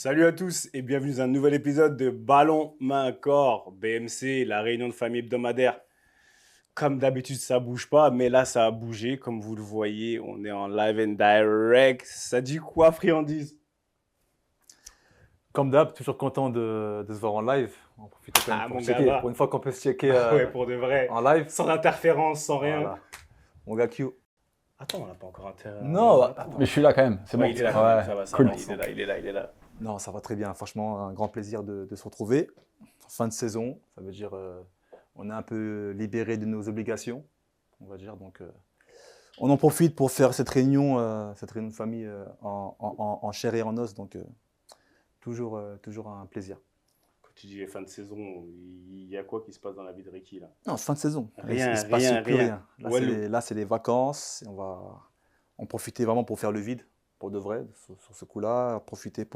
Salut à tous et bienvenue dans un nouvel épisode de Ballon Main Corps BMC, la réunion de famille hebdomadaire. Comme d'habitude, ça bouge pas, mais là, ça a bougé. Comme vous le voyez, on est en live and direct. Ça dit quoi, friandise? Comme d'hab, toujours content de se voir en live. On profite quand même Ah, pour mon se gars, checker. va. Pour une fois qu'on peut se checker Ah ouais, pour de vrai. en live. Sans interférence, sans rien. Voilà. Mon gars Q. Attends, on n'a pas encore intérêt. Non, attends. Mais je suis là quand même, c'est bon. Ouais, il est là, quand même, Ouais, ça va, ça cool. va. Il est là, il est là, il est là. Non, ça va très bien. Franchement, un grand plaisir de se retrouver. Fin de saison, ça veut dire on est un peu libéré de nos obligations, on va dire. Donc, on en profite pour faire cette réunion de famille en chair et en os. Donc, toujours un plaisir. Quand tu dis les fins de saison, il y a quoi qui se passe dans la vie de Ricky, là? Non, c'est fin de saison. Rien, Il se passe rien, plus rien. rien. Walou. Là, c'est les vacances. Et on va en profiter vraiment pour faire le vide, pour de vrai, sur ce coup-là. Profiter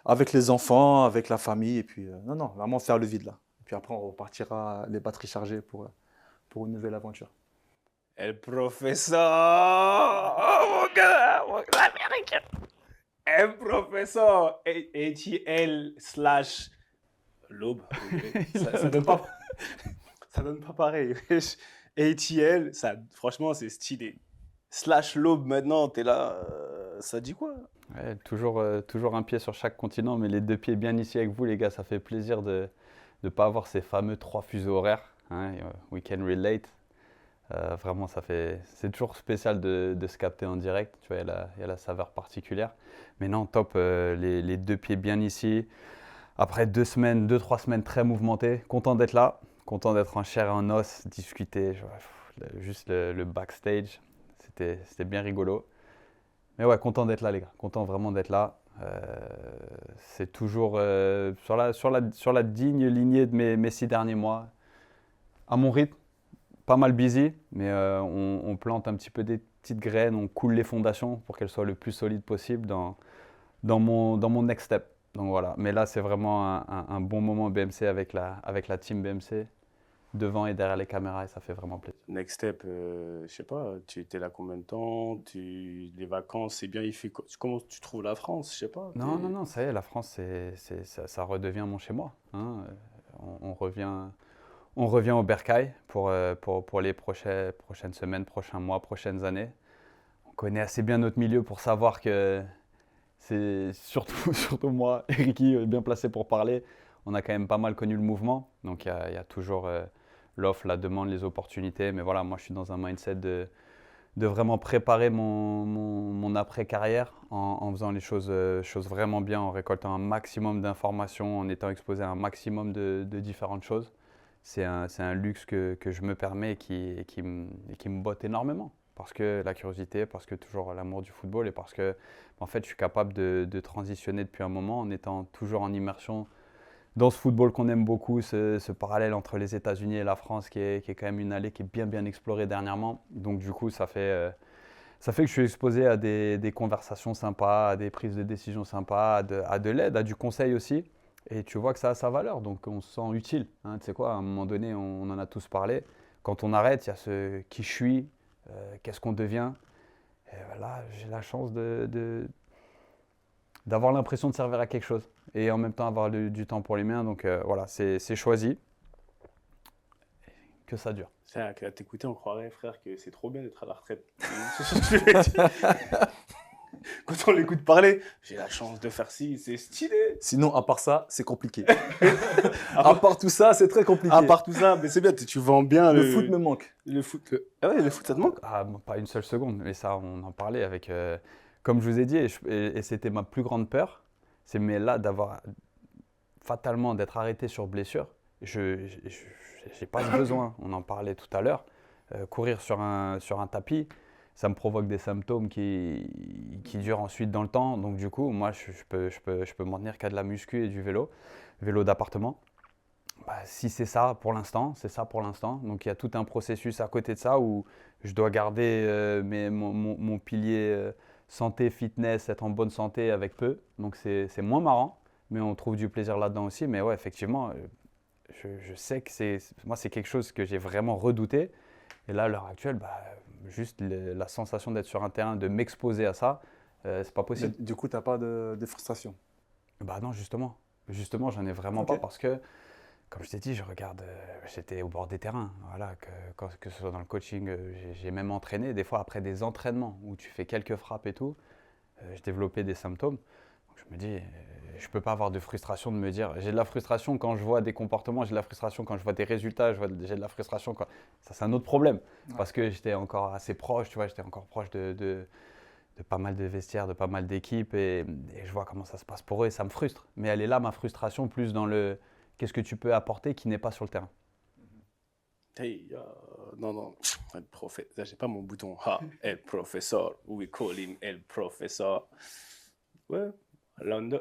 avec les enfants, avec la famille. Et puis, non, vraiment faire le vide là. Et puis après, on repartira les batteries chargées pour une nouvelle aventure. El professeur! Oh mon gars! L'américain! El professeur! ATL slash l'aube. Ça donne pas, ça donne pas pareil. ATL, ça, franchement, c'est stylé. Slash l'aube maintenant, t'es là. Ça dit quoi? Ouais, toujours un pied sur chaque continent, mais les deux pieds bien ici avec vous, les gars. Ça fait plaisir de ne pas avoir ces fameux 3 fuseaux horaires. Hein, we can relate. Vraiment, c'est toujours spécial de se capter en direct. Tu vois, il y a la saveur particulière. Mais non, top, les deux pieds bien ici. Après 2-3 semaines très mouvementées, content d'être là, content d'être en chair et en os, discuter, juste le backstage, c'était bien rigolo. Mais ouais, content d'être là les gars, content vraiment d'être là. C'est toujours sur la digne lignée de mes 6 derniers mois, à mon rythme, pas mal busy, mais on plante un petit peu des petites graines, on coule les fondations pour qu'elles soient le plus solides possible dans mon next step. Donc voilà, mais là c'est vraiment un bon moment BMC avec la team BMC, devant et derrière les caméras, et ça fait vraiment plaisir. Next step, je sais pas, tu étais là combien de temps? Les vacances, c'est bien, il fait quoi? Comment tu trouves la France? Je sais pas. Non, ça y est, la France, ça redevient mon chez moi. Hein. On revient au Bercail pour les prochaines semaines, prochains mois, prochaines années. On connaît assez bien notre milieu pour savoir que c'est surtout moi et Ricky, bien placé pour parler. On a quand même pas mal connu le mouvement. Donc il y a toujours l'offre, la demande, les opportunités. Mais voilà, moi je suis dans un mindset de vraiment préparer mon après-carrière en faisant les choses vraiment bien, en récoltant un maximum d'informations, en étant exposé à un maximum de différentes choses. C'est un luxe que je me permets et qui me botte énormément. Parce que la curiosité, parce que toujours l'amour du football et parce que en fait, je suis capable de transitionner depuis un moment en étant toujours en immersion dans ce football qu'on aime beaucoup, ce parallèle entre les États-Unis et la France qui est quand même une allée qui est bien explorée dernièrement. Donc du coup, ça fait que je suis exposé à des conversations sympas, à des prises de décision sympas, à de l'aide, à du conseil aussi. Et tu vois que ça a sa valeur, donc on se sent utile. Hein. Tu sais quoi, à un moment donné, on en a tous parlé. Quand on arrête, il y a ce qui je suis, qu'est-ce qu'on devient. Et là, j'ai la chance d'avoir l'impression de servir à quelque chose et en même temps avoir du temps pour les miens. Donc voilà, c'est choisi. Que ça dure. C'est vrai qu'à t'écouter, on croirait, frère, que c'est trop bien d'être à la retraite. C'est ce que je veux dire. Quand on l'écoute parler, j'ai la chance de faire ci, c'est stylé. Sinon, à part ça, c'est compliqué. À part tout ça, c'est très compliqué. À part tout ça, mais c'est bien, tu vends bien le foot me manque. Le foot, Ah ouais, le foot, ça te manque? Ah, pas une seule seconde, mais ça, on en parlait avec. Comme je vous ai dit, et c'était ma plus grande peur, c'est mais là d'avoir fatalement d'être arrêté sur blessure. Je n'ai pas ce besoin, on en parlait tout à l'heure. Courir sur un tapis, ça me provoque des symptômes qui durent ensuite dans le temps. Donc du coup, moi, je peux m'en tenir qu'à de la muscu et du vélo d'appartement. Bah, si c'est ça pour l'instant, c'est ça pour l'instant. Donc il y a tout un processus à côté de ça où je dois garder mon pilier santé, fitness, être en bonne santé avec peu. Donc c'est moins marrant, mais on trouve du plaisir là-dedans aussi. Mais ouais, effectivement, je sais que moi, c'est quelque chose que j'ai vraiment redouté. Et là, à l'heure actuelle, juste la sensation d'être sur un terrain, de m'exposer à ça, c'est pas possible. Du coup, tu n'as pas de frustration. Bah non, justement. Justement, j'en ai vraiment Ok. pas parce que, comme je t'ai dit, j'étais au bord des terrains. Voilà, que ce soit dans le coaching, j'ai même entraîné. Des fois, après des entraînements où tu fais quelques frappes et tout, je développais des symptômes. Donc, je me dis, je peux pas avoir de frustration de me dire, j'ai de la frustration quand je vois des comportements, j'ai de la frustration quand je vois des résultats, j'ai de la frustration quand. Ça, c'est un autre problème. Parce que j'étais encore assez proche, tu vois, j'étais encore proche de pas mal de vestiaires, de pas mal d'équipes et je vois comment ça se passe pour eux et ça me frustre. Mais elle est là, ma frustration, plus dans le qu'est-ce que tu peux apporter qui n'est pas sur le terrain. Hey, non, el professeur, j'ai pas mon bouton. Ah, el professeur, we call him el professeur. Ouais, London,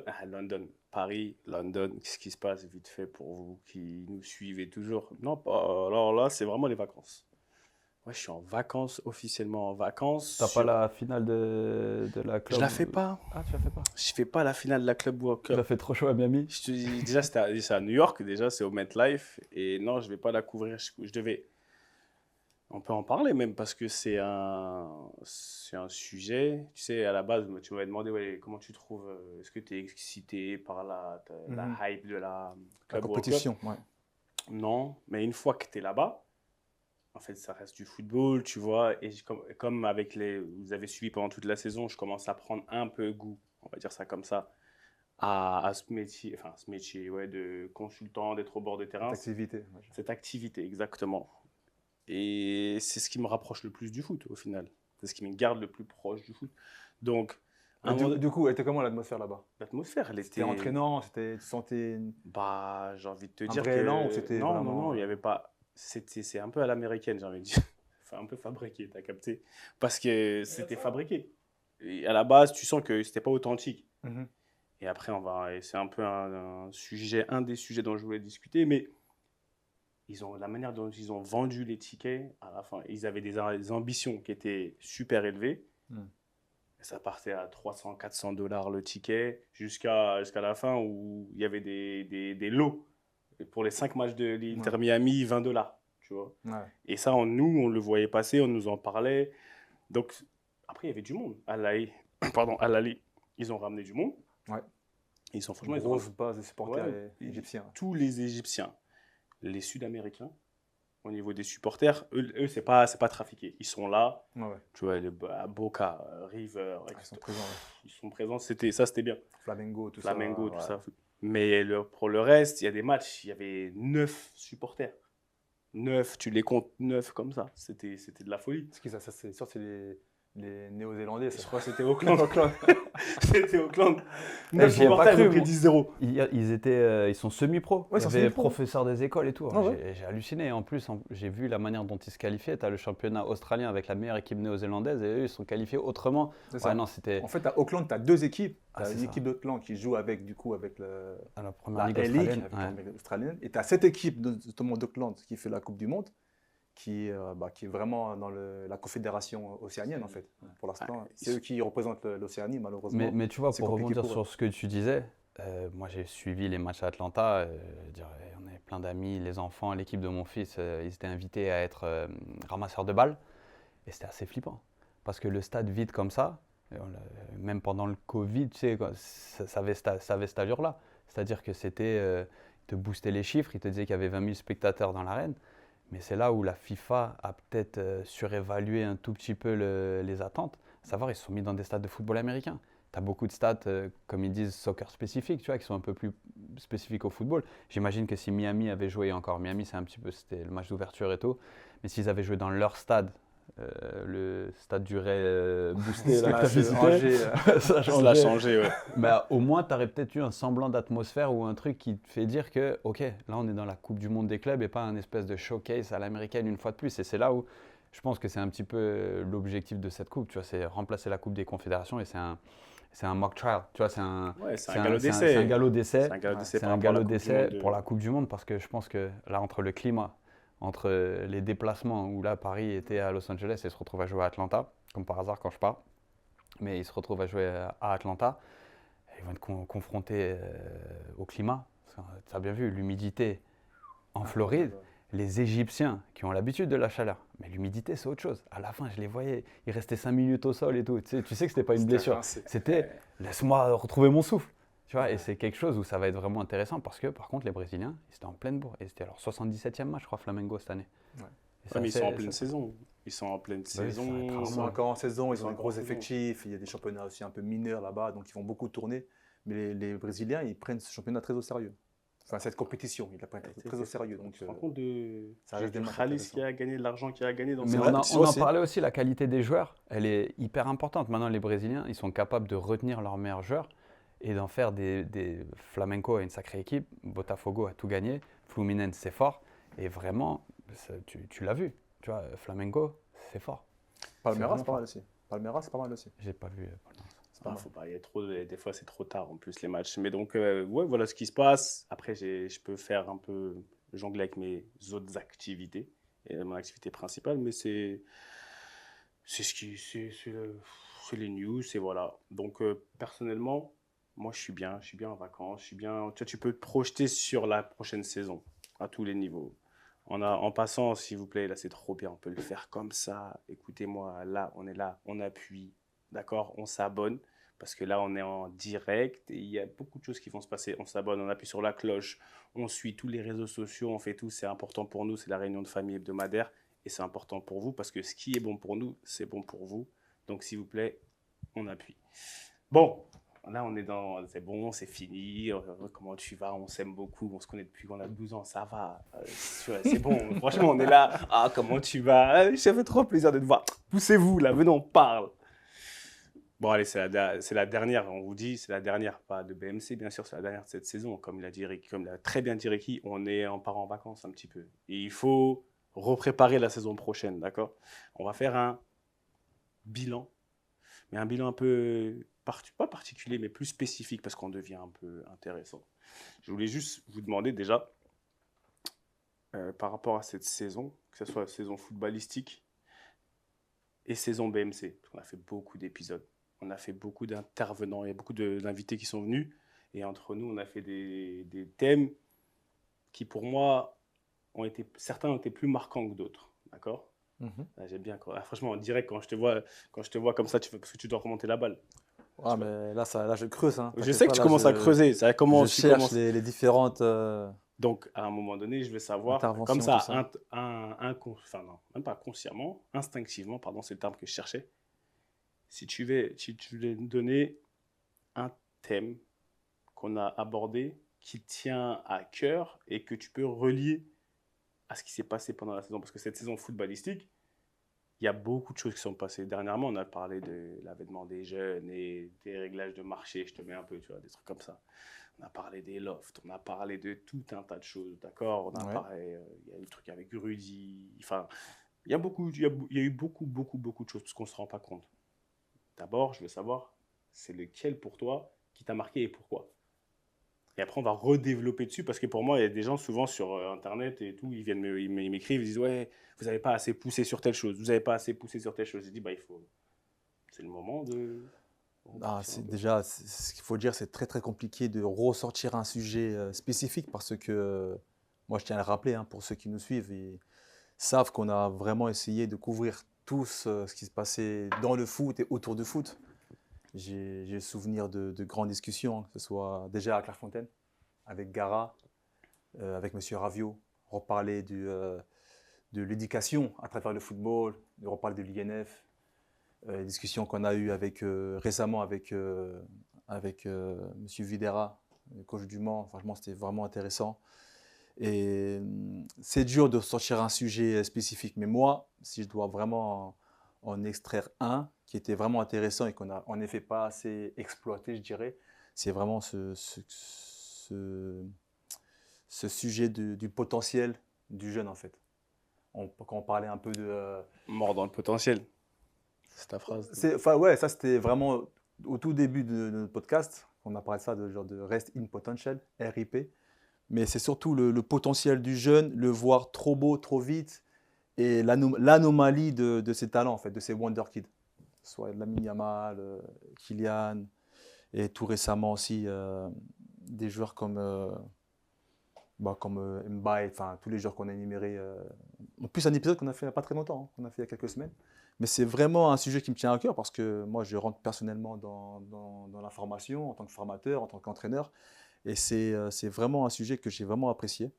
Paris, London, qu'est-ce qui se passe vite fait pour vous qui nous suivez toujours? Non, pas, alors là, c'est vraiment les vacances. Ouais, je suis en vacances, officiellement en vacances. T'as pas la finale de la Je club. la fais pas. Ah, tu la fais pas. Je fais pas la finale de la Club World Il a Cup. fait trop chaud à Miami. Je te dis, déjà, c'est à New York, déjà, c'est au MetLife. Et non, je vais pas la couvrir. Je devais. On peut en parler même parce que c'est un sujet. Tu sais, à la base, tu m'avais demandé ouais, comment tu trouves. Est-ce que tu es excité par la hype de la La Club World Cup? compétition, ouais. Non, mais une fois que tu es là-bas, en fait, ça reste du football, tu vois. Et comme avec vous avez suivi pendant toute la saison, je commence à prendre un peu goût, on va dire ça comme ça, à ce métier ouais, de consultant, d'être au bord de terrain. Activité. Ouais. Cette activité, exactement. Et c'est ce qui me rapproche le plus du foot, au final. C'est ce qui me garde le plus proche du foot. Donc, Du coup, elle était comment l'atmosphère là-bas? l'atmosphère, elle C'était était. entraînant, tu sentais Bah, j'ai envie de te un dire vrai que. élan ou c'était Non, vraiment. non, il n'y avait pas. C'est un peu à l'américaine, j'ai envie de dire. Enfin, un peu fabriqué, t'as capté. Parce que c'était fabriqué. Et à la base, tu sens que c'était pas authentique. Mhm. Et après, et c'est un peu un des sujets dont je voulais discuter, mais la manière dont ils ont vendu les tickets, à la fin, ils avaient des ambitions qui étaient super élevées. Mm. Ça partait à 300, 400 dollars le ticket, jusqu'à la fin où il y avait des lots. Et pour les 5 matchs de l'Inter Ouais. Miami, 20 dollars. Tu vois. Ouais. Et ça, nous, on le voyait passer, on nous en parlait. Donc, après, il y avait du monde. À l'Aïe, pardon, à l'Ali, ils ont ramené du monde. Ouais. Ils sont franchement, Grosse base de supporters Ouais, égyptiens. tous les Égyptiens, les Sud-Américains, au niveau des supporters, eux c'est pas trafiqué. Ils sont là, Ouais, ouais. tu vois, Boca, River, Ils sont présents. Ouais. ils sont présents. C'était bien. Flamengo, tout Flamengo, ça. tout Ouais. ça. Mais pour le reste, il y a des matchs, il y avait 9 supporters. 9, tu les comptes 9 comme ça. C'était de la folie. C'est qui ça, c'est sûr, c'est les Néo-Zélandais. Je Ça. crois que c'était Auckland. C'était Auckland. 9 j'y ai pas supporters, ils cru, ont pris moi. 10-0. Ils sont semi-pro. Ouais, Il y ils sont avait semi-pro. professeurs des écoles et tout. Ah ouais. J'ai halluciné. En plus, j'ai vu la manière dont ils se qualifiaient. Tu as le championnat australien avec la meilleure équipe néo-zélandaise et eux, ils sont qualifiés autrement. C'est ça. Ouais, non, c'était En fait, à Auckland, tu as deux équipes. Tu Ah, as c'est une ça. équipe d'Auckland qui joue avec la première la ligue A-League, australienne. avec Ouais. la Ligue australienne. Et tu as cette équipe justement d'Auckland qui fait la Coupe du Monde, qui est vraiment dans la confédération océanienne, en fait. Pour l'instant, Ouais, c'est eux qui représentent l'Océanie, malheureusement. Mais tu vois, c'est pour compliqué rebondir pour eux. sur ce que tu disais, moi j'ai suivi les matchs à Atlanta. On avait plein d'amis, les enfants, l'équipe de mon fils, ils étaient invités à être ramasseurs de balles. Et c'était assez flippant. Parce que le stade vide comme ça, même pendant le Covid, tu sais, ça avait cette allure-là. C'est-à-dire que c'était, ils te boostaient les chiffres, ils te disaient qu'il y avait 20 000 spectateurs dans l'arène. Mais c'est là où la FIFA a peut-être surévalué un tout petit peu les attentes. À savoir, ils se sont mis dans des stades de football américain. Tu as beaucoup de stades, comme ils disent, soccer spécifiques, tu vois, qui sont un peu plus spécifiques au football. J'imagine que si Miami avait joué, encore Miami, c'était le match d'ouverture et tout, mais s'ils avaient joué dans leur stade, le stade durait boosté, la capacité, ça Ça l'a changeait. changé, ouais. Bah, au moins, tu aurais peut-être eu un semblant d'atmosphère ou un truc qui te fait dire que, ok, là on est dans la Coupe du Monde des clubs et pas un espèce de showcase à l'américaine une fois de plus. Et c'est là où je pense que c'est un petit peu l'objectif de cette coupe, tu vois, c'est remplacer la Coupe des Confédérations et c'est un mock trial, tu vois, c'est un galop d'essai. C'est un galop d'essai. C'est un galop d'essai C'est par un rapport à la galop Coupe du d'essai Monde pour la Coupe du Monde parce que je pense que là, entre le climat, entre les déplacements, où là, Paris était à Los Angeles et se retrouve à jouer à Atlanta, comme par hasard quand je pars, mais ils se retrouvent à jouer à Atlanta, ils vont être confrontés au climat. Tu as bien vu, l'humidité en Floride, les Égyptiens qui ont l'habitude de la chaleur, mais l'humidité, c'est autre chose. À la fin, je les voyais, ils restaient 5 minutes au sol et tout. Tu sais que c'était pas une blessure. C'était laisse-moi retrouver mon souffle. Tu vois, et c'est quelque chose où ça va être vraiment intéressant parce que, par contre, les Brésiliens, ils étaient en pleine bourre. Et c'était leur 77e match, je crois, Flamengo cette année. Ouais. Et ça, mais ils sont en pleine ça- saison. Ils sont en pleine Bah oui, ça va être saison. Ils sont rarement. encore en saison, ils ont sont des encore gros en saison. effectifs, il y a des championnats aussi un peu mineurs là-bas, donc ils vont beaucoup tourner. Mais les Brésiliens, ils prennent ce championnat très au sérieux. Enfin, cette compétition, ils la prennent très au sérieux. Donc, Tu te rends compte ça reste des du matchs Khalis intéressants. qui a gagné, de l'argent qui a gagné dans Mais ce vrai, on c'est en aussi. parlait aussi, la qualité des joueurs, elle est hyper importante. Maintenant, les Brésiliens, ils sont capables de retenir leurs meilleurs joueurs et d'en faire des Flamengo a une sacrée équipe, Botafogo a tout gagné, Fluminense c'est fort et vraiment, tu l'as vu, tu vois, Flamengo c'est fort. Palmeiras, C'est c'est pas mal aussi. Palmeiras, c'est pas mal aussi. J'ai pas vu. C'est pas mal. Faut pas, il y a trop, des fois c'est trop tard en plus les matchs. Mais donc, ouais, voilà ce qui se passe. Après, je peux faire un peu jongler avec mes autres activités, et mon activité principale, mais c'est ce qui, c'est les news, et voilà. Donc, personnellement, moi je suis bien en vacances, je suis bien. Tu peux te projeter sur la prochaine saison à tous les niveaux. En passant, s'il vous plaît, là c'est trop bien, on peut le faire comme ça. Écoutez-moi, là, on est là, on appuie, d'accord, on s'abonne, parce que là on est en direct et il y a beaucoup de choses qui vont se passer. On s'abonne, on appuie sur la cloche, on suit tous les réseaux sociaux, on fait tout, c'est important pour nous, c'est la réunion de famille hebdomadaire et c'est important pour vous parce que ce qui est bon pour nous, c'est bon pour vous. Donc s'il vous plaît, on appuie. Bon, là, on est dans. C'est bon, c'est fini. Comment tu vas? On s'aime beaucoup. On se connaît depuis qu'on a 12 ans. Ça va. C'est bon. Franchement, on est là. Ah, comment tu vas? Ça fait trop plaisir de te voir. Poussez-vous, là. Venons, on parle. Bon, allez, c'est la dernière. On vous dit, c'est la dernière. Pas de BMC, bien sûr. C'est la dernière de cette saison. Comme l'a très bien dit Ricky, on part en vacances un petit peu. Et il faut repréparer la saison prochaine. D'accord? On va faire un bilan, mais un bilan un peu, pas particulier, mais plus spécifique parce qu'on devient un peu intéressant. Je voulais juste vous demander déjà, par rapport à cette saison, que ce soit saison footballistique et saison BMC, parce qu'on a fait beaucoup d'épisodes, on a fait beaucoup d'intervenants, il y a beaucoup d'invités qui sont venus, et entre nous, on a fait des thèmes qui, pour moi, certains ont été plus marquants que d'autres, d'accord? J'aime bien. Franchement, en direct, quand je te vois comme ça, parce que tu dois remonter la balle. Ouais, mais là, là, je creuse. Hein. Je sais que tu commences à creuser. Ça Je commence, cherche les différentes Donc, à un moment donné, je vais savoir, comme interventions, ça, tout ça. enfin non, même pas consciemment, instinctivement, pardon, c'est le terme que je cherchais. Si tu veux nous donner un thème qu'on a abordé, qui tient à cœur et que tu peux relier à ce qui s'est passé pendant la saison. Parce que cette saison footballistique, il y a beaucoup de choses qui sont passées. Dernièrement, on a parlé de l'avènement des jeunes et des réglages de marché, je te mets un peu, tu vois, des trucs comme ça. On a parlé des lofts, on a parlé de tout un tas de choses, d'accord? On a parlé, il y a eu le truc avec Rudy. Enfin, il y a eu beaucoup de choses, parce qu'on ne se rend pas compte. D'abord, je veux savoir, c'est lequel pour toi qui t'a marqué et pourquoi? Et après, on va redévelopper dessus parce que pour moi, il y a des gens souvent sur Internet et tout, ils m'écrivent, ils disent ouais, vous n'avez pas assez poussé sur telle chose, vous n'avez pas assez poussé sur telle chose. Je dis bah c'est le moment de. Déjà, ce qu'il faut dire, c'est très très compliqué de ressortir un sujet spécifique parce que moi, je tiens à le rappeler hein, pour ceux qui nous suivent et savent qu'on a vraiment essayé de couvrir tout ce qui se passait dans le foot et autour du foot. J'ai le souvenir de grandes discussions, que ce soit déjà à Clairefontaine, avec Gara, avec M. Raviot, reparler de l'éducation à travers le football, de reparler de l'INF, les discussions qu'on a eues récemment avec M. Videra, le coach du Mans. Franchement, c'était vraiment intéressant. Et c'est dur de sortir un sujet spécifique, mais moi, si je dois vraiment en extraire un qui était vraiment intéressant et qu'on n'a en effet pas assez exploité, je dirais, c'est vraiment ce sujet du potentiel du jeune en fait. Quand on parlait un peu de... Mort dans le potentiel. C'est ta phrase. Ouais, ça c'était vraiment au tout début de notre podcast, on a parlé de ça, de genre de Rest in Potential, RIP. Mais c'est surtout le potentiel du jeune, le voir trop beau, trop vite, et l'anomalie de ses talents, en fait, de ses Wonder Kids. Soit Lamine Yamal, Kylian, et tout récemment aussi des joueurs comme comme Mbaye, enfin tous les joueurs qu'on a énumérés. En plus, un épisode qu'on a fait il n'y a pas très longtemps, qu'on a fait il y a quelques semaines. Mais c'est vraiment un sujet qui me tient à cœur parce que moi, je rentre personnellement dans la formation en tant que formateur, en tant qu'entraîneur. Et c'est vraiment un sujet que j'ai vraiment apprécié.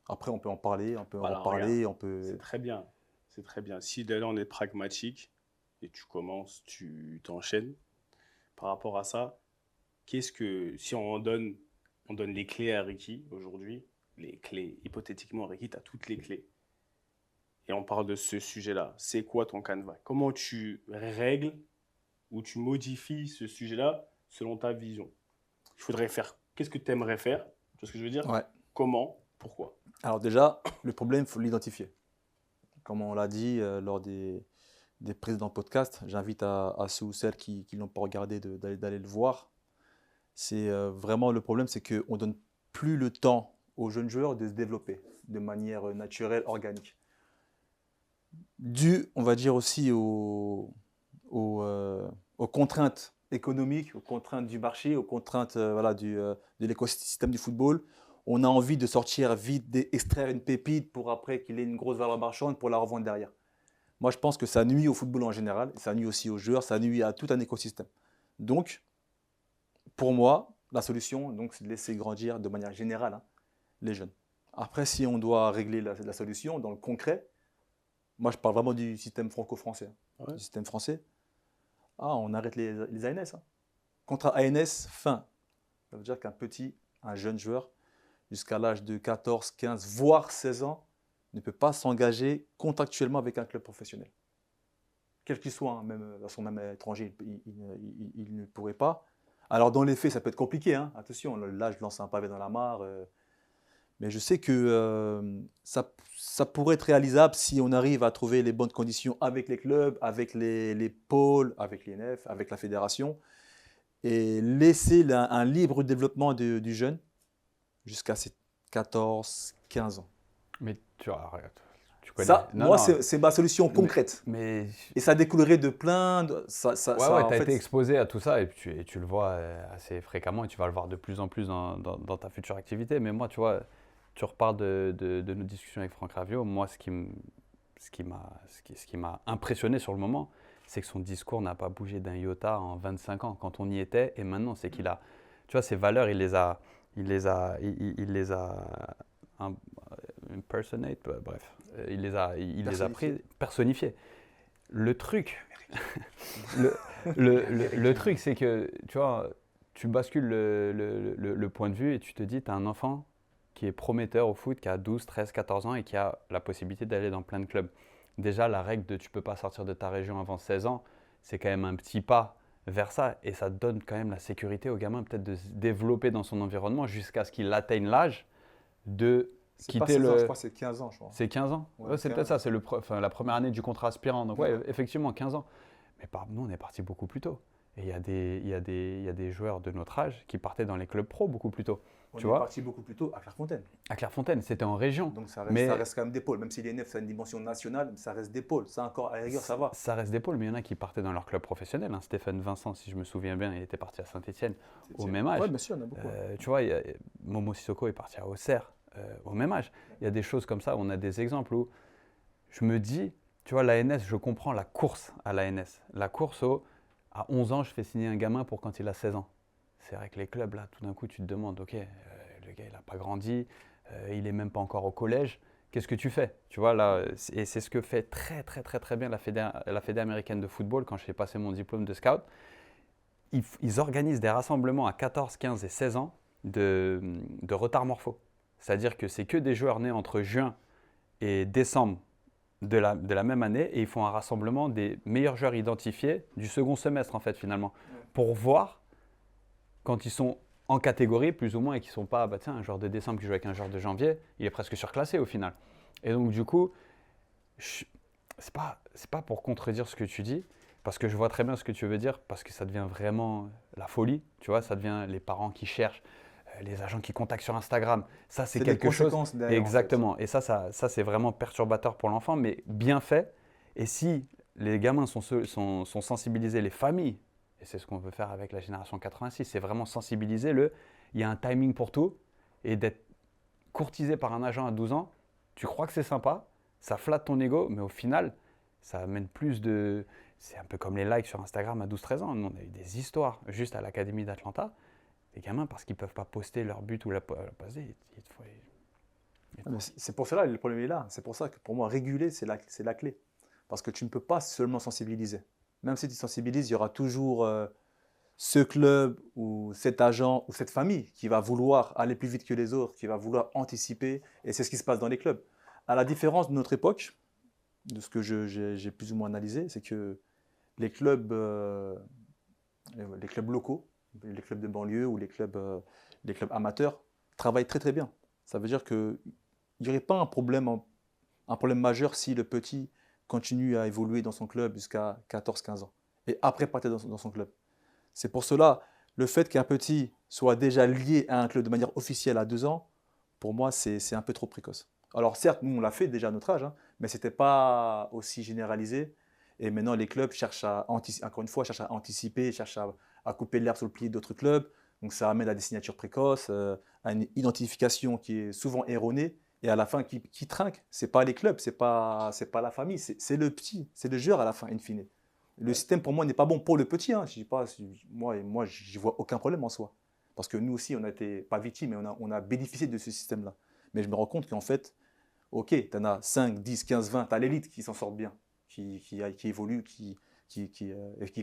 Après, on peut en parler, on peut en Voilà, reparler, regarde, on peut. c'est très bien. C'est très bien. Si dès là on est pragmatique et tu commences, tu t'enchaînes par rapport à ça, si on donne les clés à Ricky aujourd'hui, les clés, hypothétiquement, Ricky, tu as toutes les clés. Et on parle de ce sujet-là. C'est quoi ton canevas? Comment tu règles ou tu modifies ce sujet-là selon ta vision? Il faudrait faire. Qu'est-ce que tu aimerais faire? Tu vois ce que je veux dire? Ouais. Comment? Pourquoi? Alors déjà, le problème, il faut l'identifier. Comme on l'a dit lors des précédents podcasts, j'invite à ceux ou celles qui ne l'ont pas regardé d'aller le voir. C'est vraiment le problème, c'est qu'on ne donne plus le temps aux jeunes joueurs de se développer de manière naturelle, organique. Dû, on va dire aussi aux contraintes économiques, aux contraintes du marché, aux contraintes de l'écosystème du football. On a envie de sortir vite, d'extraire une pépite pour après qu'il ait une grosse valeur marchande pour la revendre derrière. Moi, je pense que ça nuit au football en général, ça nuit aussi aux joueurs, ça nuit à tout un écosystème. Donc, pour moi, la solution, donc, c'est de laisser grandir de manière générale les jeunes. Après, si on doit régler la solution dans le concret, moi, je parle vraiment du système franco-français. Ouais. Du système français. On arrête les ANS. Contrat ANS, fin. Ça veut dire un jeune joueur, jusqu'à l'âge de 14, 15, voire 16 ans, ne peut pas s'engager contractuellement avec un club professionnel. Quel qu'il soit, même étranger, il ne pourrait pas. Alors, dans les faits, ça peut être compliqué. Attention, là, je lance un pavé dans la mare. Mais je sais que ça pourrait être réalisable si on arrive à trouver les bonnes conditions avec les clubs, avec les pôles, avec l'INF, avec la fédération, et laisser un libre développement du jeune jusqu'à ses 14, 15 ans. Mais tu arrête. Tu connais. Ça, Non, moi, non. c'est ma solution concrète. Mais Et ça découlerait de plein de... ouais, tu as été exposé à tout ça et tu le vois assez fréquemment et tu vas le voir de plus en plus dans ta future activité. Mais moi, tu vois, tu reparles de nos discussions avec Franck Raviot. Moi, ce qui m'a impressionné sur le moment, c'est que son discours n'a pas bougé d'un iota en 25 ans. Quand on y était et maintenant, c'est qu'il a, tu vois, ses valeurs, il les a impersonate, bref, il les a pris, personnifiées. Le truc, le truc, c'est que tu vois, tu bascules le point de vue et tu te dis, tu as un enfant qui est prometteur au foot, qui a 12, 13, 14 ans et qui a la possibilité d'aller dans plein de clubs. Déjà, la règle de tu ne peux pas sortir de ta région avant 16 ans, c'est quand même un petit pas vers ça et ça donne quand même la sécurité au gamin peut-être de se développer dans son environnement jusqu'à ce qu'il atteigne l'âge de quitter ans, je crois que c'est 15 ans, je crois. C'est 15 ans. Ouais, C'est 15. peut-être ça, c'est la première année du contrat aspirant. Donc ouais, effectivement, 15 ans. Mais nous, on est parti beaucoup plus tôt. Et il y a des joueurs de notre âge qui partaient dans les clubs pro beaucoup plus tôt. On tu est vois parti beaucoup plus tôt à Clairefontaine. À Clairefontaine, c'était en région. Donc ça reste quand même des pôles. Même si l'INF, ça a une dimension nationale, ça reste des pôles. Ça encore, à la rigueur, ça va. Ça reste des pôles, mais il y en a qui partaient dans leur club professionnel. Stéphane Vincent, si je me souviens bien, il était parti à Saint-Etienne au même âge. Oui, bien sûr, il y en a beaucoup. Tu vois, Momo Sissoko est parti à Auxerre au même âge. Il y a des choses comme ça, on a des exemples où je me dis, tu vois, l'ANS, je comprends la course à l'ANS. La course à 11 ans, je fais signer un gamin pour quand il a 16 ans. C'est vrai que les clubs, là, tout d'un coup, tu te demandes, ok, le gars, il n'a pas grandi, il n'est même pas encore au collège. Qu'est-ce que tu fais? Tu vois, là, et c'est ce que fait très, très, très, très bien la Fédé américaine de football quand j'ai passé mon diplôme de scout. Ils organisent des rassemblements à 14, 15 et 16 ans de retard morpho. C'est-à-dire que c'est que des joueurs nés entre juin et décembre de la même année et ils font un rassemblement des meilleurs joueurs identifiés du second semestre en fait finalement pour voir quand ils sont en catégorie plus ou moins et qu'ils ne sont pas, un joueur de décembre qui joue avec un joueur de janvier, il est presque surclassé au final. Et donc du coup, c'est pas pour contredire ce que tu dis, parce que je vois très bien ce que tu veux dire, parce que ça devient vraiment la folie, tu vois, ça devient les parents qui cherchent, les agents qui contactent sur Instagram, ça c'est quelque chose. Exactement. En fait. Et ça c'est vraiment perturbateur pour l'enfant, mais bien fait. Et si les gamins sont sensibilisés, les familles, et c'est ce qu'on veut faire avec la génération 86, c'est vraiment sensibiliser il y a un timing pour tout et d'être courtisé par un agent à 12 ans, tu crois que c'est sympa, ça flatte ton ego, mais au final, ça amène plus de… C'est un peu comme les likes sur Instagram à 12-13 ans. Nous, on a eu des histoires juste à l'Académie d'Atlanta. Les gamins, parce qu'ils ne peuvent pas poster leur but ou la passer, C'est pour cela, le problème est là. C'est pour ça que pour moi, réguler, c'est la clé. Parce que tu ne peux pas seulement sensibiliser. Même si tu sensibilises, il y aura toujours ce club ou cet agent ou cette famille qui va vouloir aller plus vite que les autres, qui va vouloir anticiper. Et c'est ce qui se passe dans les clubs. À la différence de notre époque, de ce que j'ai plus ou moins analysé, c'est que les clubs locaux, les clubs de banlieue ou les clubs amateurs travaillent très très bien. Ça veut dire qu'il n'y aurait pas un problème majeur si le petit continue à évoluer dans son club jusqu'à 14-15 ans et après partir dans son club. C'est pour cela, le fait qu'un petit soit déjà lié à un club de manière officielle à 2 ans, pour moi, c'est un peu trop précoce. Alors certes, nous on l'a fait déjà à notre âge, hein, mais ce n'était pas aussi généralisé. Et maintenant, les clubs cherchent encore une fois, cherchent à anticiper, cherchent à couper l'herbe sur le pied d'autres clubs. Donc ça amène à des signatures précoces, à une identification qui est souvent erronée. Et à la fin, qui trinque, ce n'est pas les clubs, ce n'est pas la famille, c'est le petit, c'est le joueur à la fin, in fine. Le système, pour moi, n'est pas bon pour le petit. Hein. Je dis pas, moi je n'y vois aucun problème en soi. Parce que nous aussi, on n'a été pas victimes, mais on a bénéficié de ce système-là. Mais je me rends compte qu'en fait, ok, tu en as 5, 10, 15, 20, tu as l'élite qui s'en sortent bien, qui évolue, qui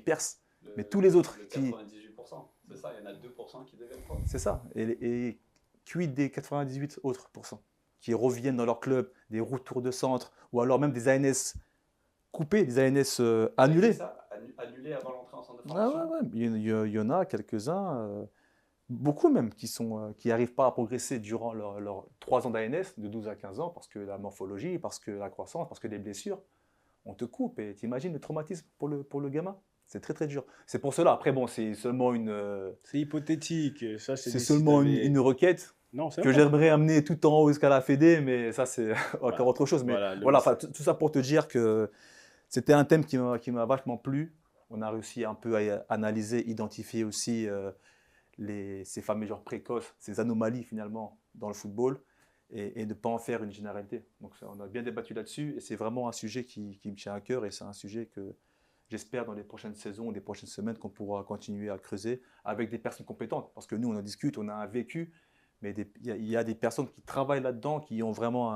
perce. Mais tous les autres… Le 98%, c'est ça, il y en a 2% qui deviennent pas. C'est ça. Et quid des 98 autres pourcents qui reviennent dans leur club, des retours de centre, ou alors même des ANS coupés, des ANS annulés. C'est ça, annulés avant l'entrée en centre de Ouais, formation. ouais. Il y en a quelques-uns, beaucoup même, qui n'arrivent pas à progresser durant leurs 3 ans d'ANS, de 12 à 15 ans, parce que la morphologie, parce que la croissance, parce que les blessures, on te coupe. Et t'imagines le traumatisme pour le gamin? C'est très très dur. C'est pour cela. Après, bon, c'est seulement C'est hypothétique. Ça, c'est seulement une requête Non, c'est que vrai. j'aimerais amener tout en haut jusqu'à la Fédé, mais ça, c'est encore autre chose. Mais voilà, tout ça pour te dire que c'était un thème qui m'a vachement plu. On a réussi un peu à analyser, identifier aussi ces fameux genres précoces, ces anomalies finalement dans le football et ne pas en faire une généralité. Donc ça, on a bien débattu là-dessus et c'est vraiment un sujet qui me tient à cœur et c'est un sujet que j'espère dans les prochaines saisons, les prochaines semaines qu'on pourra continuer à creuser avec des personnes compétentes. Parce que nous, on en discute, on a un vécu, mais il y a des personnes qui travaillent là-dedans, qui ont vraiment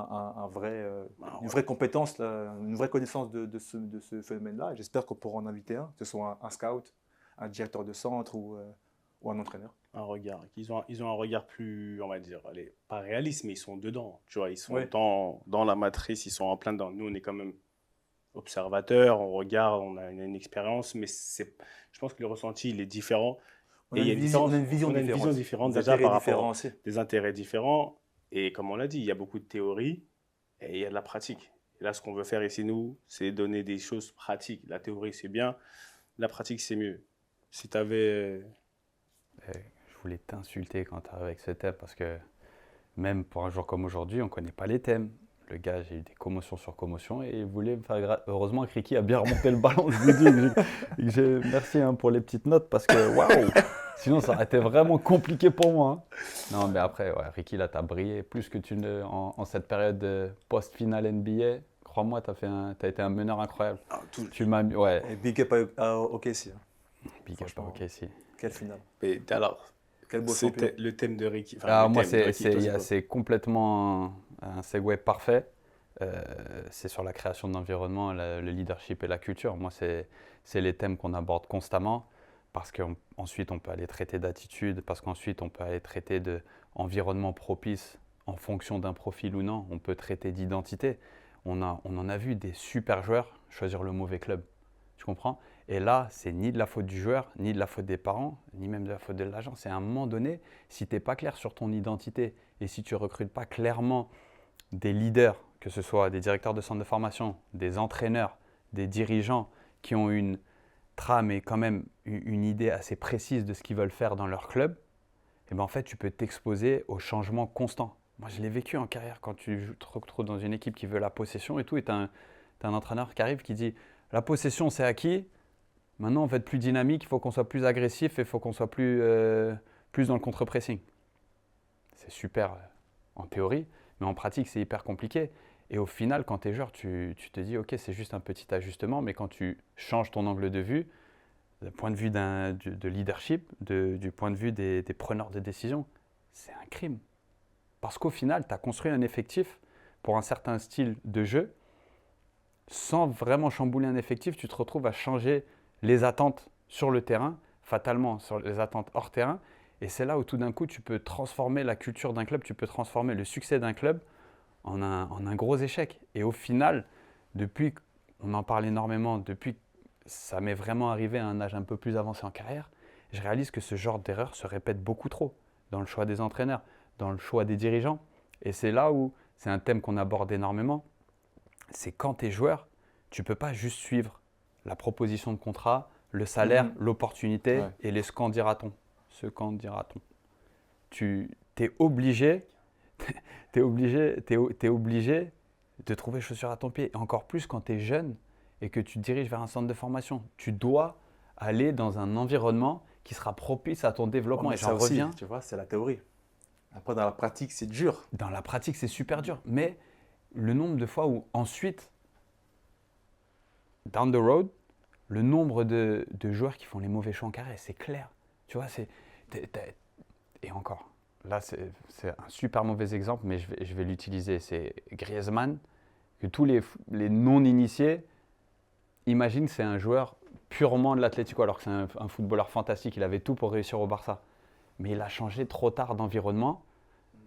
une vraie compétence, une vraie connaissance de ce phénomène-là. Et j'espère qu'on pourra en inviter un, que ce soit un scout, un directeur de centre ou un entraîneur. Un regard. Ils ont un regard plus, on va dire, allez, pas réaliste, mais ils sont dedans. Tu vois, ils sont Ouais. dans la matrice, ils sont en plein dedans. Nous, on est quand même observateurs, on regarde, on a une expérience, mais je pense que le ressenti, il est différent. On a une vision différente, déjà par rapport différents aussi. des intérêts différents. Et comme on l'a dit, il y a beaucoup de théorie et il y a de la pratique. Et là, ce qu'on veut faire ici, nous, c'est donner des choses pratiques. La théorie, c'est bien. La pratique, c'est mieux. Si tu avais… Je voulais t'insulter quand tu arrives avec ce thème parce que même pour un jour comme aujourd'hui, on ne connaît pas les thèmes. Le gars, j'ai eu des commotions sur commotions et il voulait me faire… Heureusement que Ricky a bien remonté le ballon. Je vous dis, merci pour les petites notes parce que waouh, sinon ça aurait été vraiment compliqué pour moi. Hein. Non, mais après, ouais, Ricky, là, tu as brillé plus que tu ne en cette période post-finale NBA. Crois-moi, tu as été un meneur incroyable. Tu m'as mis… Ouais. Et big up à OKC. Big up à OKC. Quelle finale. Mais alors, quel beau c'était champion. le thème de Ricky. Enfin, Alors le moi, thème de Ricky, c'est complètement un segue parfait. C'est sur la création d'environnement, le leadership et la culture. Moi, c'est les thèmes qu'on aborde constamment parce qu'ensuite, on peut aller traiter d'attitude, parce qu'ensuite, on peut aller traiter d'environnement propice en fonction d'un profil ou non. On peut traiter d'identité. On en a vu des super joueurs choisir le mauvais club. Tu comprends? Et là, c'est ni de la faute du joueur, ni de la faute des parents, ni même de la faute de l'agent. C'est à un moment donné, si tu n'es pas clair sur ton identité et si tu ne recrutes pas clairement des leaders, que ce soit des directeurs de centre de formation, des entraîneurs, des dirigeants qui ont une trame et quand même une idée assez précise de ce qu'ils veulent faire dans leur club, et ben en fait, tu peux t'exposer au changement constant. Moi, je l'ai vécu en carrière quand tu te retrouves dans une équipe qui veut la possession et tout, et tu as un entraîneur qui arrive qui dit « La possession, c'est acquis. Maintenant, on va être plus dynamique, il faut qu'on soit plus agressif et il faut qu'on soit plus dans le contre-pressing. » C'est super. en théorie, mais en pratique, c'est hyper compliqué. Et au final, quand tu es joueur, tu te dis, ok, c'est juste un petit ajustement, mais quand tu changes ton angle de vue, du point de vue de leadership, du point de vue des preneurs de décision, c'est un crime. Parce qu'au final, tu as construit un effectif pour un certain style de jeu. Sans vraiment chambouler un effectif, tu te retrouves à changer les attentes sur le terrain, fatalement sur les attentes hors terrain. Et c'est là où tout d'un coup, tu peux transformer la culture d'un club, tu peux transformer le succès d'un club en un gros échec. Et au final, depuis, on en parle énormément, depuis que ça m'est vraiment arrivé à un âge un peu plus avancé en carrière, je réalise que ce genre d'erreur se répète beaucoup trop dans le choix des entraîneurs, dans le choix des dirigeants. Et c'est là où c'est un thème qu'on aborde énormément. C'est quand tu es joueur, tu ne peux pas juste suivre la proposition de contrat, le salaire, l'opportunité et les qu'en dira-t-on. Ce qu'en dira-t-on. Tu es obligé, t'es obligé de trouver chaussure à ton pied. Et encore plus quand tu es jeune et que tu te diriges vers un centre de formation. Tu dois aller dans un environnement qui sera propice à ton développement. Et j'en reviens. Tu vois, c'est la théorie. Après, dans la pratique, c'est dur. Dans la pratique, c'est super dur. Mais le nombre de fois où ensuite, down the road, le nombre de joueurs qui font les mauvais choix en carré, c'est clair. Tu vois, et encore, là, c'est un super mauvais exemple, mais je vais l'utiliser. C'est Griezmann, que tous les non-initiés imaginent que c'est un joueur purement de l'Atlético, alors que c'est un footballeur fantastique. Il avait tout pour réussir au Barça. Mais il a changé trop tard d'environnement.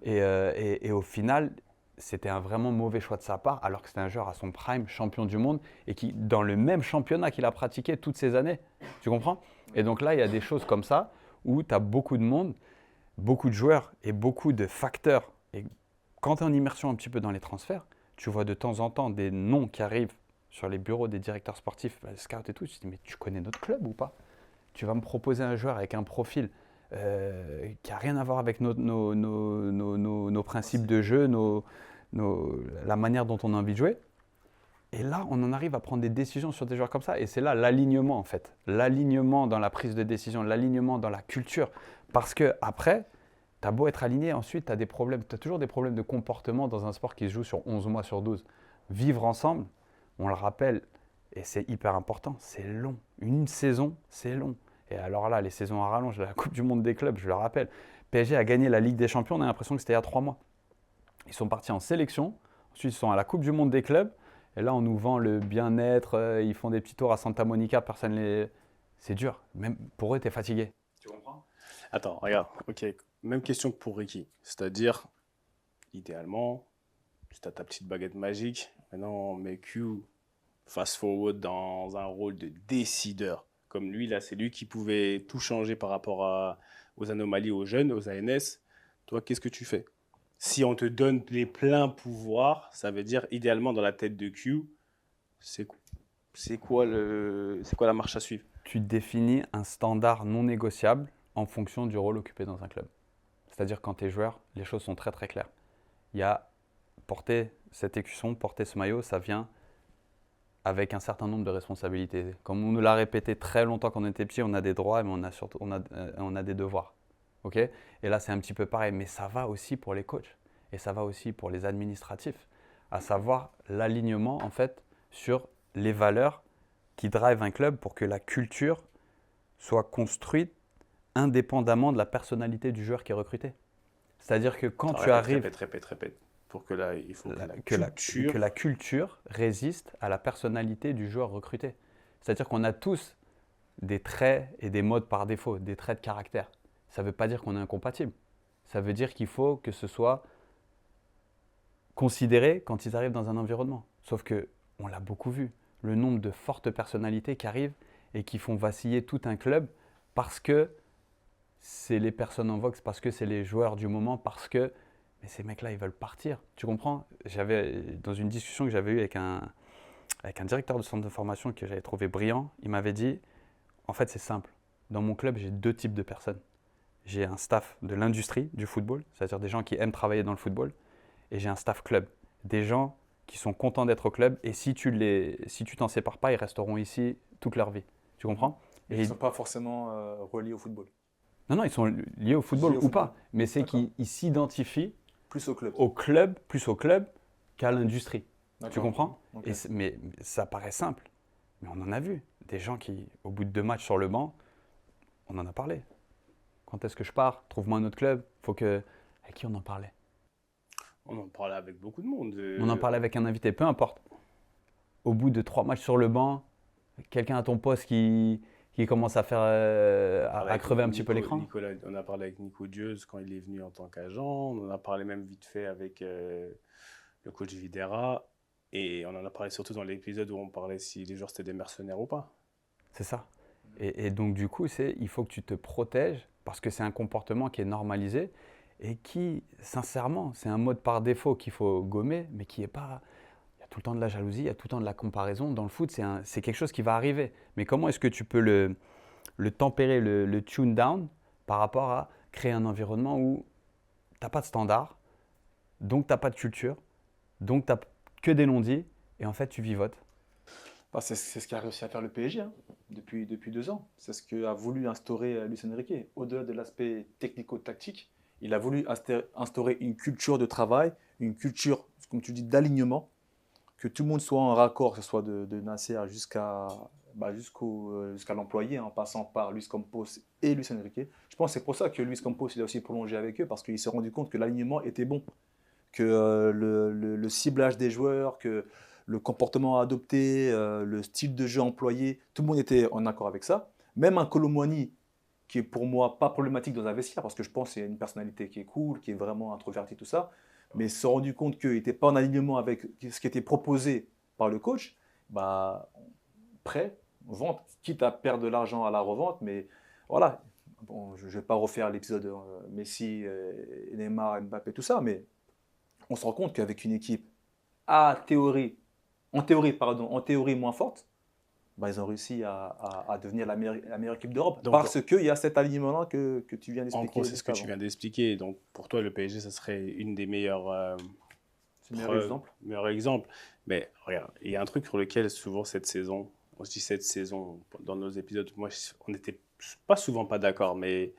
Et au final, c'était un vraiment mauvais choix de sa part, alors que c'était un joueur à son prime, champion du monde, et qui, dans le même championnat qu'il a pratiqué toutes ces années. Tu comprends? Et donc là, il y a des choses comme ça, où tu as beaucoup de monde, beaucoup de joueurs et beaucoup de facteurs. Et quand tu es en immersion un petit peu dans les transferts, tu vois de temps en temps des noms qui arrivent sur les bureaux des directeurs sportifs, les scouts et tout. Tu te dis, mais tu connais notre club ou pas? Tu vas me proposer un joueur avec un profil qui n'a rien à voir avec nos principes de jeu, la manière dont on a envie de jouer. Et là, on en arrive à prendre des décisions sur des joueurs comme ça. Et c'est là l'alignement, en fait. L'alignement dans la prise de décision, l'alignement dans la culture. Parce qu'après, tu as beau être aligné, ensuite, tu as des problèmes. Tu as toujours des problèmes de comportement dans un sport qui se joue sur 11 mois sur 12. Vivre ensemble, on le rappelle, et c'est hyper important, c'est long. Une saison, c'est long. Et alors là, les saisons à rallonge, la Coupe du Monde des clubs, je le rappelle. PSG a gagné la Ligue des Champions, on a l'impression que c'était il y a 3 mois. Ils sont partis en sélection, ensuite ils sont à la Coupe du Monde des clubs. Et là, on nous vend le bien-être, ils font des petits tours à Santa Monica, personne les... C'est dur, même pour eux, tu es fatigué. Tu comprends? Attends, regarde, ok, même question que pour Ricky. C'est-à-dire, idéalement, tu as ta petite baguette magique, maintenant on met Q fast-forward dans un rôle de décideur. Comme lui, là, c'est lui qui pouvait tout changer par rapport aux anomalies, aux jeunes, aux ANS. Toi, qu'est-ce que tu fais? Si on te donne les pleins pouvoirs, ça veut dire idéalement dans la tête de Q, c'est quoi la marche à suivre? Tu définis un standard non négociable en fonction du rôle occupé dans un club. C'est-à-dire quand tu es joueur, les choses sont très très claires. Il y a porter cet écusson, porter ce maillot, ça vient avec un certain nombre de responsabilités. Comme on nous l'a répété très longtemps quand on était petit, on a des droits, mais on a des devoirs. Okay? Et là, c'est un petit peu pareil, mais ça va aussi pour les coachs et ça va aussi pour les administratifs, à savoir l'alignement en fait sur les valeurs qui drivent un club pour que la culture soit construite indépendamment de la personnalité du joueur qui est recruté. C'est-à-dire que quand tu arrives… Répète. Pour que là, il faut que la culture résiste à la personnalité du joueur recruté. C'est-à-dire qu'on a tous des traits et des modes par défaut, des traits de caractère. Ça ne veut pas dire qu'on est incompatible. Ça veut dire qu'il faut que ce soit considéré quand ils arrivent dans un environnement. Sauf qu'on l'a beaucoup vu, le nombre de fortes personnalités qui arrivent et qui font vaciller tout un club parce que c'est les personnes en vogue, parce que c'est les joueurs du moment, parce que… Mais ces mecs-là, ils veulent partir. Tu comprends? Dans une discussion que j'avais eue avec un directeur de centre de formation que j'avais trouvé brillant, il m'avait dit, en fait, c'est simple. Dans mon club, j'ai 2 types de personnes. J'ai un staff de l'industrie du football, c'est-à-dire des gens qui aiment travailler dans le football, et j'ai un staff club, des gens qui sont contents d'être au club, et si tu t'en sépares pas, ils resteront ici toute leur vie. Tu comprends? Et ils ne sont pas forcément reliés au football. Non, ils sont liés au football ou pas, mais c'est qu'ils s'identifient Plus au club. plus au club qu'à l'industrie. Tu D'accord. comprends? Ok. Mais ça paraît simple. Mais on en a vu. Des gens qui, au bout de 2 matchs sur le banc, on en a parlé. Quand est-ce que je pars? Trouve-moi un autre club. Avec qui on en parlait? On en parlait avec beaucoup de monde. On en parlait avec un invité, peu importe. Au bout de 3 matchs sur le banc, quelqu'un à ton poste qui commence à faire à crever un petit peu l'écran. Nicolas, on a parlé avec Nico Dieuz quand il est venu en tant qu'agent. On en a parlé même vite fait avec le coach Videra. Et on en a parlé surtout dans l'épisode où on parlait si les joueurs c'était des mercenaires ou pas. C'est ça. Et donc du coup, il faut que tu te protèges parce que c'est un comportement qui est normalisé et qui, sincèrement, c'est un mode par défaut qu'il faut gommer, mais qui est pas... Il y a tout le temps de la jalousie, il y a tout le temps de la comparaison. Dans le foot, c'est quelque chose qui va arriver. Mais comment est-ce que tu peux le tempérer, le tune down par rapport à créer un environnement où tu n'as pas de standard, donc tu n'as pas de culture, donc tu n'as que des non-dits et en fait tu vivotes. Bah, c'est ce qu'a réussi à faire le PSG hein, depuis 2 ans. C'est ce qu'a voulu instaurer Luis Enrique. Au-delà de l'aspect technico-tactique, il a voulu instaurer une culture de travail, une culture, comme tu dis, d'alignement, que tout le monde soit en raccord, que ce soit de Nasser jusqu'à l'employé, en passant par Luis Campos et Luis Enrique. Je pense que c'est pour ça que Luis Campos il a aussi prolongé avec eux, parce qu'il s'est rendu compte que l'alignement était bon, que le ciblage des joueurs, que le comportement adopté, le style de jeu employé, tout le monde était en accord avec ça. Même un Kolo Muani, qui est pour moi pas problématique dans un vestiaire, parce que je pense que c'est une personnalité qui est cool, qui est vraiment introvertie, tout ça, mais se sont rendu compte qu'il n'était pas en alignement avec ce qui était proposé par le coach, bah, prêt, vente, quitte à perdre de l'argent à la revente, mais voilà. Bon, je ne vais pas refaire l'épisode Messi, Neymar, Mbappé, tout ça, mais on se rend compte qu'avec une équipe en théorie moins forte, bah, ils ont réussi à devenir la meilleure équipe d'Europe. Parce qu'il y a cet alignement-là que tu viens d'expliquer. En gros, c'est ce que tu viens d'expliquer. Donc, pour toi, le PSG, ça serait une des meilleures c'est le meilleur exemple. Meilleur exemple. Mais regarde, il y a un truc sur lequel, souvent, cette saison, on se dit cette saison, dans nos épisodes, moi, on n'était pas souvent pas d'accord, mais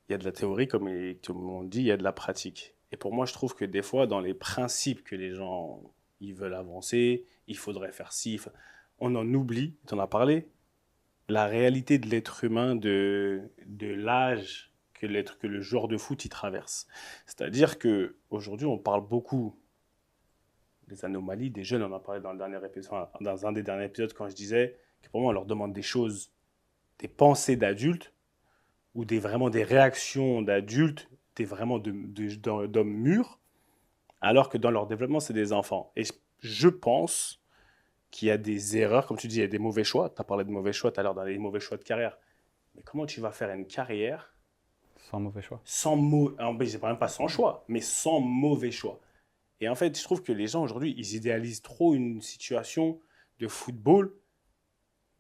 il y a de la théorie, comme on dit, il y a de la pratique. Et pour moi, je trouve que des fois, dans les principes que les gens ils veulent avancer, il faudrait faire ci, on en oublie, tu en as parlé, la réalité de l'être humain, de l'âge que le joueur de foot il traverse. C'est-à-dire qu'aujourd'hui, on parle beaucoup des anomalies, des jeunes, on en a parlé dans un des derniers épisodes quand je disais que pour moi, on leur demande des choses, des pensées d'adultes ou vraiment des réactions d'adultes, vraiment d'hommes mûrs, alors que dans leur développement, c'est des enfants. Et je pense qu'il y a des erreurs, comme tu dis, il y a des mauvais choix. Tu as parlé de mauvais choix tout à l'heure, dans les mauvais choix de carrière. Mais comment tu vas faire une carrière sans mauvais choix? Je ne même pas sans choix, mais sans mauvais choix. Et en fait, je trouve que les gens aujourd'hui, ils idéalisent trop une situation de football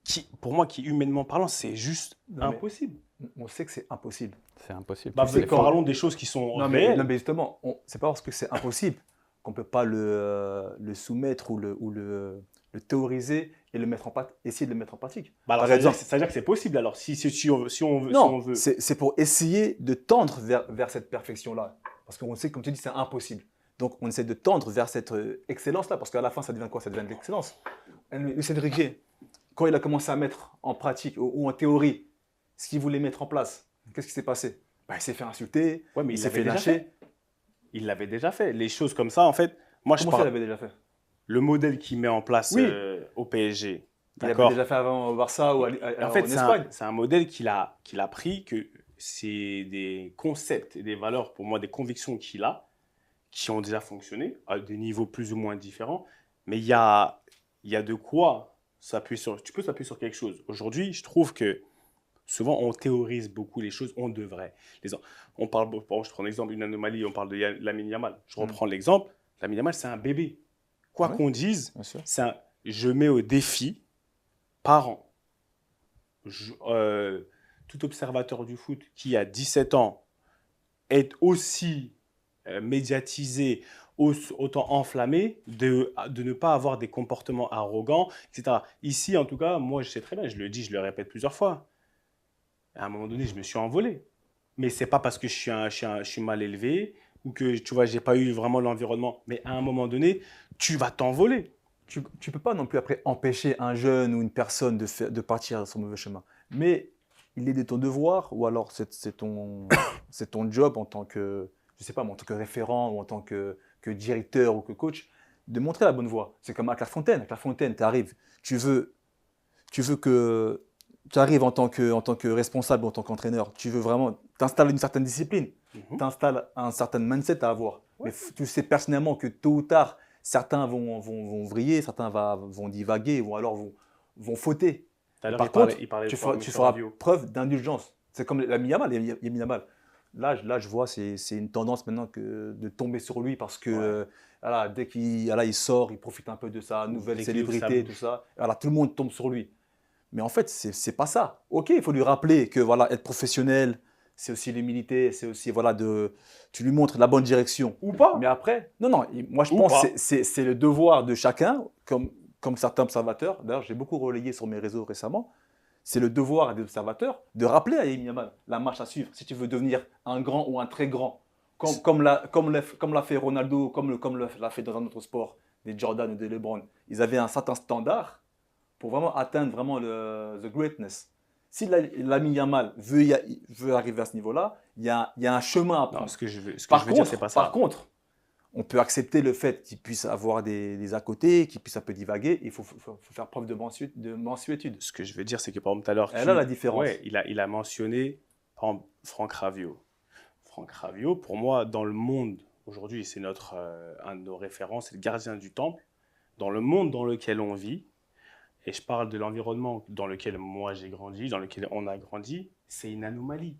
qui, pour moi, qui humainement parlant, c'est juste impossible. On sait que c'est impossible. C'est impossible. Bah, parlons des choses qui sont réelles. Non, mais justement, c'est pas parce que c'est impossible qu'on ne peut pas le soumettre ou le théoriser et essayer de le mettre en pratique. Bah alors, ça veut dire que c'est possible alors, si on veut. Non, si on veut. C'est pour essayer de tendre vers cette perfection-là. Parce qu'on sait, comme tu dis, c'est impossible. Donc, on essaie de tendre vers cette excellence-là, parce qu'à la fin, ça devient quoi? Ça devient de l'excellence. Luis Enrique, quand il a commencé à mettre en pratique ou en théorie ce qu'il voulait mettre en place, qu'est-ce qui s'est passé? Bah, il s'est fait insulter, Ouais, mais il s'est fait lâcher. Il l'avait déjà fait. Les choses comme ça, en fait, moi Comment ça, il l'avait déjà fait? Le modèle qu'il met en place Oui. Au PSG. Il l'avait déjà fait avant au Barça ou en fait, en Espagne. C'est un modèle qu'il a pris, que c'est des concepts et des valeurs, pour moi, des convictions qu'il a, qui ont déjà fonctionné à des niveaux plus ou moins différents. Mais il y a de quoi s'appuyer sur. Tu peux s'appuyer sur quelque chose. Aujourd'hui, je trouve que souvent, on théorise beaucoup les choses, on devrait. On parle, je prends l'exemple d'une anomalie, on parle de Lamine Yamal. Je reprends l'exemple, Lamine Yamal, c'est un bébé. Quoi qu'on dise, je mets au défi, parents, tout observateur du foot qui a 17 ans est aussi médiatisé, autant enflammé, de ne pas avoir des comportements arrogants, etc. Ici, en tout cas, moi, je sais très bien, je le dis, je le répète plusieurs fois. À un moment donné, je me suis envolé. Mais ce n'est pas parce que je suis mal élevé ou que tu vois, j'ai pas eu vraiment l'environnement. Mais à un moment donné, tu vas t'envoler. Tu ne peux pas non plus après empêcher un jeune ou une personne de partir dans son mauvais chemin. Mais il est de ton devoir, ou alors c'est ton job en tant que, je sais pas, en tant que référent ou en tant que directeur ou que coach, de montrer la bonne voie. C'est comme à Clairefontaine. À Clairefontaine, tu arrives, tu veux que tu arrives en tant que responsable, en tant qu'entraîneur, tu veux vraiment t'installer une certaine discipline, t'installes un certain mindset à avoir. Ouais. Mais tu sais personnellement que tôt ou tard, certains vont vriller, certains vont divaguer ou alors vont fauter. Tout à l'heure, Par il parlait- contre, il parlait tu de feras, Monsieur Rabiot. preuve d'indulgence. C'est comme Lamine Yamal. Lamine Yamal. Là, je vois, c'est une tendance maintenant de tomber sur lui parce que voilà, dès il sort, il profite un peu de sa nouvelle Dès qu'il ouvre sa célébrité, bouche. tout ça. Voilà, tout le monde tombe sur lui. Mais en fait, c'est pas ça. Ok, il faut lui rappeler que voilà, être professionnel, c'est aussi l'humilité, c'est aussi voilà, tu lui montres la bonne direction. Ou pas. Mais après, non, moi je Ou pense pas. que c'est le devoir de chacun, comme certains observateurs. D'ailleurs, j'ai beaucoup relayé sur mes réseaux récemment. C'est le devoir des observateurs de rappeler à Lamine Yamal la marche à suivre si tu veux devenir un grand ou un très grand. Comme l'a fait Ronaldo, comme l'a fait dans un autre sport, des Jordan ou des LeBron. Ils avaient un certain standard pour vraiment atteindre vraiment the greatness. Si Lamine Yamal veut arriver à ce niveau-là, il y a un chemin à prendre. Non, ce que je veux Par dire, c'est pas ça. Par contre, on peut accepter le fait qu'il puisse avoir des à côté, qu'il puisse un peu divaguer. Il faut faire preuve de mansuétude. Ce que je veux dire, c'est que par exemple, tout à l'heure, Et là, la différence. Ouais, il a mentionné par exemple, Franck Raviot. Franck Raviot, pour moi, dans le monde, aujourd'hui, c'est un de nos références, c'est le gardien du temple. Dans le monde dans lequel on vit, et je parle de l'environnement dans lequel moi j'ai grandi, dans lequel on a grandi, c'est une anomalie.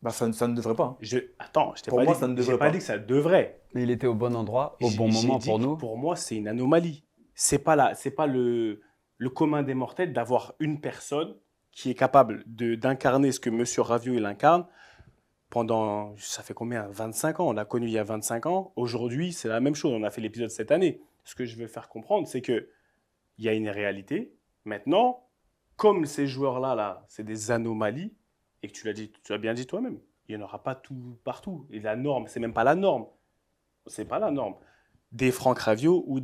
Bah, ça ne devrait pas. Attends, je t'ai Pour pas moi, dit, ça ne devrait j'ai pas pas. dit que ça devrait. Mais il était au bon endroit, au bon J'ai moment dit pour que nous. Pour moi, c'est une anomalie. C'est pas le commun des mortels d'avoir une personne qui est capable d'incarner ce que Monsieur Raviot il incarne pendant, ça fait combien? 25 ans. On l'a connu il y a 25 ans. Aujourd'hui, c'est la même chose. On a fait l'épisode cette année. Ce que je veux faire comprendre, c'est que il y a une réalité. Maintenant, comme ces joueurs-là, c'est des anomalies, et que tu l'as bien dit toi-même, il n'y en aura pas tout partout. Et la norme, c'est même pas la norme. C'est pas la norme. Des Franck Raviot ou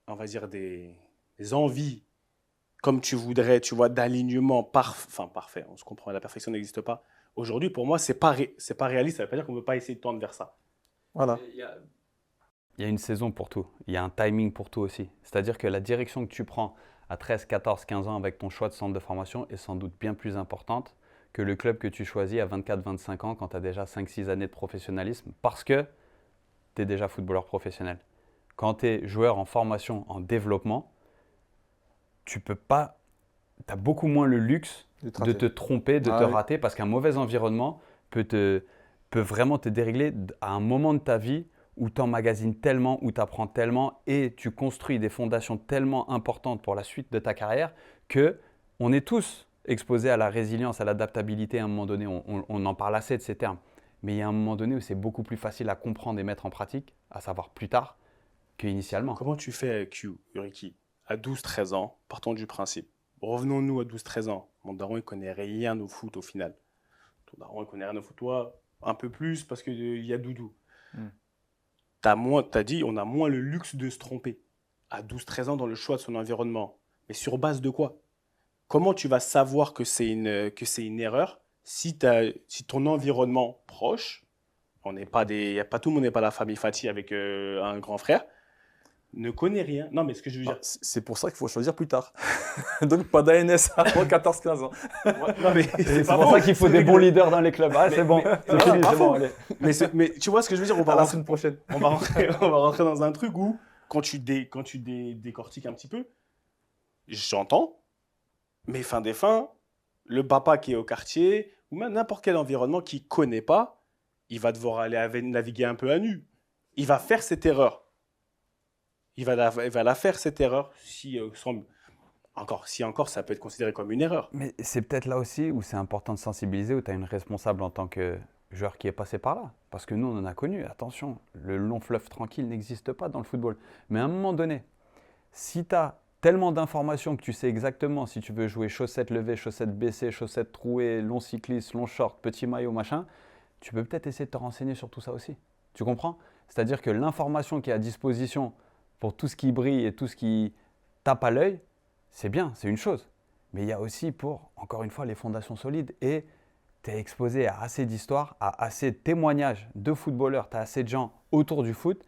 on va dire des envies, comme tu voudrais, tu vois, d'alignement parfait. On se comprend, la perfection n'existe pas. Aujourd'hui, pour moi, c'est pas réaliste. Ça veut pas dire qu'on ne veut pas essayer de tendre vers ça. Voilà. Il y a une saison pour tout. Il y a un timing pour tout aussi. C'est-à-dire que la direction que tu prends à 13, 14, 15 ans avec ton choix de centre de formation est sans doute bien plus importante que le club que tu choisis à 24, 25 ans quand tu as déjà 5, 6 années de professionnalisme parce que tu es déjà footballeur professionnel. Quand tu es joueur en formation, en développement, tu peux pas, tu as beaucoup moins le luxe de te tromper, de te rater parce qu'un mauvais environnement peut vraiment te dérégler à un moment de ta vie où tu emmagasines tellement, où tu apprends tellement et tu construis des fondations tellement importantes pour la suite de ta carrière qu'on est tous exposés à la résilience, à l'adaptabilité à un moment donné. On en parle assez de ces termes. Mais il y a un moment donné où c'est beaucoup plus facile à comprendre et mettre en pratique, à savoir plus tard, qu'initialement. Comment tu fais, Ricky, à 12-13 ans, partons du principe. Revenons-nous à 12-13 ans. Mon daron, il connaît rien au foot au final. Ton daron, il connaît rien au foot. Toi, un peu plus parce qu'il y a Doudou. T'as dit, on a moins le luxe de se tromper. À 12-13 ans, dans le choix de son environnement. Mais sur base de quoi? Comment tu vas savoir que c'est une erreur si ton environnement proche, tout le monde n'est pas la famille Fati avec un grand frère, ne connaît rien. Non, mais ce que je veux dire. C'est pour ça qu'il faut choisir plus tard. Donc pas d'ANS avant 14-15 ans. Non, mais C'est pour ça qu'il faut des bons leaders dans les clubs. C'est bon, c'est fini, c'est bon, allez. Mais tu vois ce que je veux dire? À la semaine prochaine. On va rentrer dans un truc où, quand tu décortiques un petit peu, j'entends, mais fin des fins, le papa qui est au quartier, ou même n'importe quel environnement qu'il ne connaît pas, il va devoir aller naviguer un peu à nu. Il va faire cette erreur. Il va la faire, cette erreur, si encore, ça peut être considéré comme une erreur. Mais c'est peut-être là aussi où c'est important de sensibiliser, où tu as une responsable en tant que joueur qui est passé par là. Parce que nous, on en a connu. Attention, le long fleuve tranquille n'existe pas dans le football. Mais à un moment donné, si tu as tellement d'informations que tu sais exactement si tu veux jouer chaussettes levées, chaussettes baissées, chaussettes trouées, long cycliste, long short, petit maillot, machin, tu peux peut-être essayer de te renseigner sur tout ça aussi. Tu comprends? C'est-à-dire que l'information qui est à disposition pour tout ce qui brille et tout ce qui tape à l'œil, c'est bien, c'est une chose. Mais il y a aussi pour, encore une fois, les fondations solides. Et tu es exposé à assez d'histoires, à assez de témoignages de footballeurs, tu as assez de gens autour du foot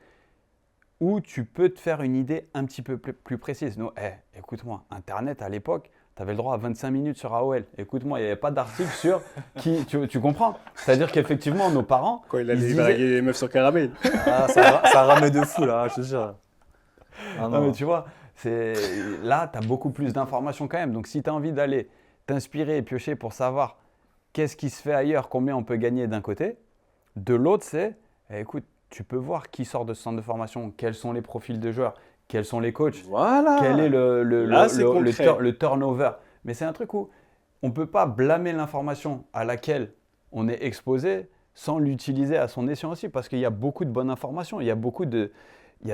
où tu peux te faire une idée un petit peu plus précise. Nous, écoute-moi, Internet à l'époque, tu avais le droit à 25 minutes sur AOL. Écoute-moi, il n'y avait pas d'article sur qui. Tu comprends? C'est-à-dire qu'effectivement, nos parents. Quand il ils allait disaient- draguer les meufs sur caramel. Ah, ça ramait de fou, là, je te jure. Ah, Non, mais tu vois, là, tu as beaucoup plus d'informations quand même. Donc, si tu as envie d'aller t'inspirer et piocher pour savoir qu'est-ce qui se fait ailleurs, combien on peut gagner d'un côté, de l'autre, c'est, écoute, tu peux voir qui sort de ce centre de formation, quels sont les profils de joueurs, quels sont les coachs, Voilà. quel est Là, c'est concret. le turnover. Mais c'est un truc où on ne peut pas blâmer l'information à laquelle on est exposé sans l'utiliser à son escient aussi, parce qu'il y a beaucoup de bonnes informations, il y a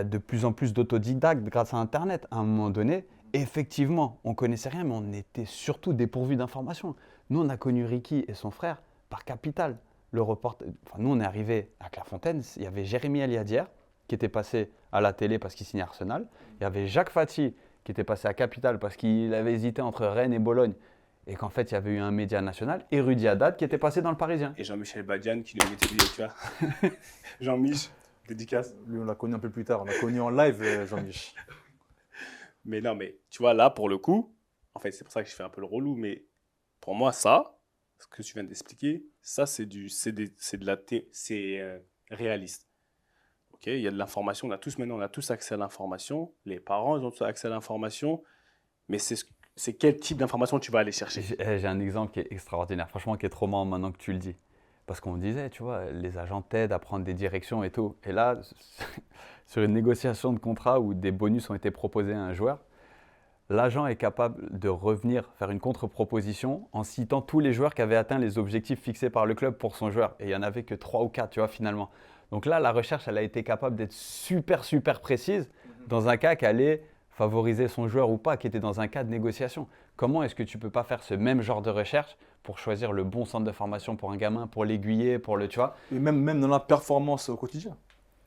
de plus en plus d'autodidactes grâce à Internet. À un moment donné, effectivement, on ne connaissait rien, mais on était surtout dépourvus d'informations. Nous, on a connu Ricky et son frère par Capital. Nous, on est arrivé à Clairefontaine, il y avait Jérémy Aliadière qui était passé à la télé parce qu'il signait Arsenal. Il y avait Jacques Fati qui était passé à Capital parce qu'il avait hésité entre Rennes et Bologne et qu'en fait, il y avait eu un média national. Et Rudy Haddad qui était passé dans le Parisien. Et Jean-Michel Badiane qui nous mettait des, tu vois. Jean-Mich, dédicace. Lui, on l'a connu un peu plus tard. On l'a connu en live, Jean-Mich. Mais non, mais tu vois, là, pour le coup, en fait, c'est pour ça que je fais un peu le relou, mais pour moi, ça, ce que tu viens d'expliquer, ça, c'est réaliste. Ok, il y a de l'information, on a tous accès à l'information, les parents, ils ont tous accès à l'information, mais c'est quel type d'information tu vas aller chercher? J'ai un exemple qui est extraordinaire, franchement, qui est trop marrant maintenant que tu le dis. Parce qu'on disait, tu vois, les agents t'aident à prendre des directions et tout. Et là, sur une négociation de contrat où des bonus ont été proposés à un joueur, l'agent est capable de revenir faire une contre-proposition en citant tous les joueurs qui avaient atteint les objectifs fixés par le club pour son joueur. Et il n'y en avait que 3 ou 4, tu vois, finalement. Donc là, la recherche, elle a été capable d'être super, super précise dans un cas qui allait favoriser son joueur ou pas, qui était dans un cas de négociation. Comment est-ce que tu ne peux pas faire ce même genre de recherche pour choisir le bon centre de formation pour un gamin, pour l'aiguiller, pour le, tu vois? Et même dans la performance au quotidien.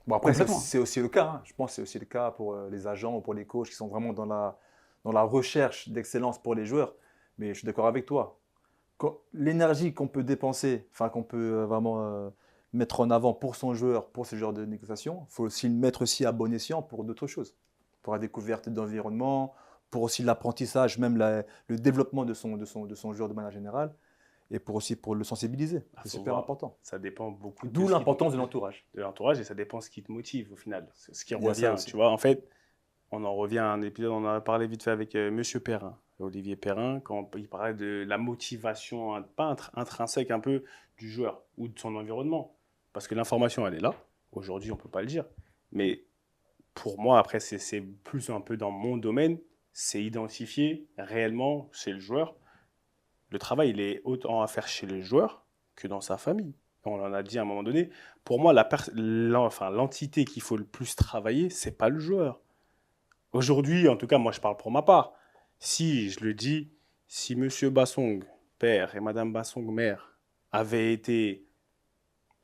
Bon, après, Complètement. c'est aussi le cas. Je pense que c'est aussi le cas pour les agents ou pour les coachs qui sont vraiment dans la recherche d'excellence pour les joueurs. Mais je suis d'accord avec toi. L'énergie qu'on peut dépenser, enfin qu'on peut vraiment mettre en avant pour son joueur, pour ce genre de négociation, il faut aussi le mettre aussi à bon escient pour d'autres choses. Pour la découverte d'environnement, pour aussi l'apprentissage, même le développement de son joueur de manière générale, et pour le sensibiliser. C'est super important. Ça dépend beaucoup D'où l'importance de l'entourage. De l'entourage, et ça dépend ce qui te motive au final. C'est ce qui Il y a ça revient, aussi. tu vois. En fait, on en revient à un épisode, on en a parlé vite fait avec Monsieur Perrin, Olivier Perrin, quand il parlait de la motivation, pas intrinsèque un peu du joueur ou de son environnement. Parce que l'information, elle est là. Aujourd'hui, on ne peut pas le dire. Mais pour moi, après, c'est plus un peu dans mon domaine, c'est identifier réellement chez le joueur. Le travail, il est autant à faire chez le joueur que dans sa famille. On en a dit à un moment donné. Pour moi, l'entité qu'il faut le plus travailler, c'est pas le joueur. Aujourd'hui, en tout cas, moi, je parle pour ma part. Si, je le dis, si Monsieur Bassong, père, et Madame Bassong, mère, avaient été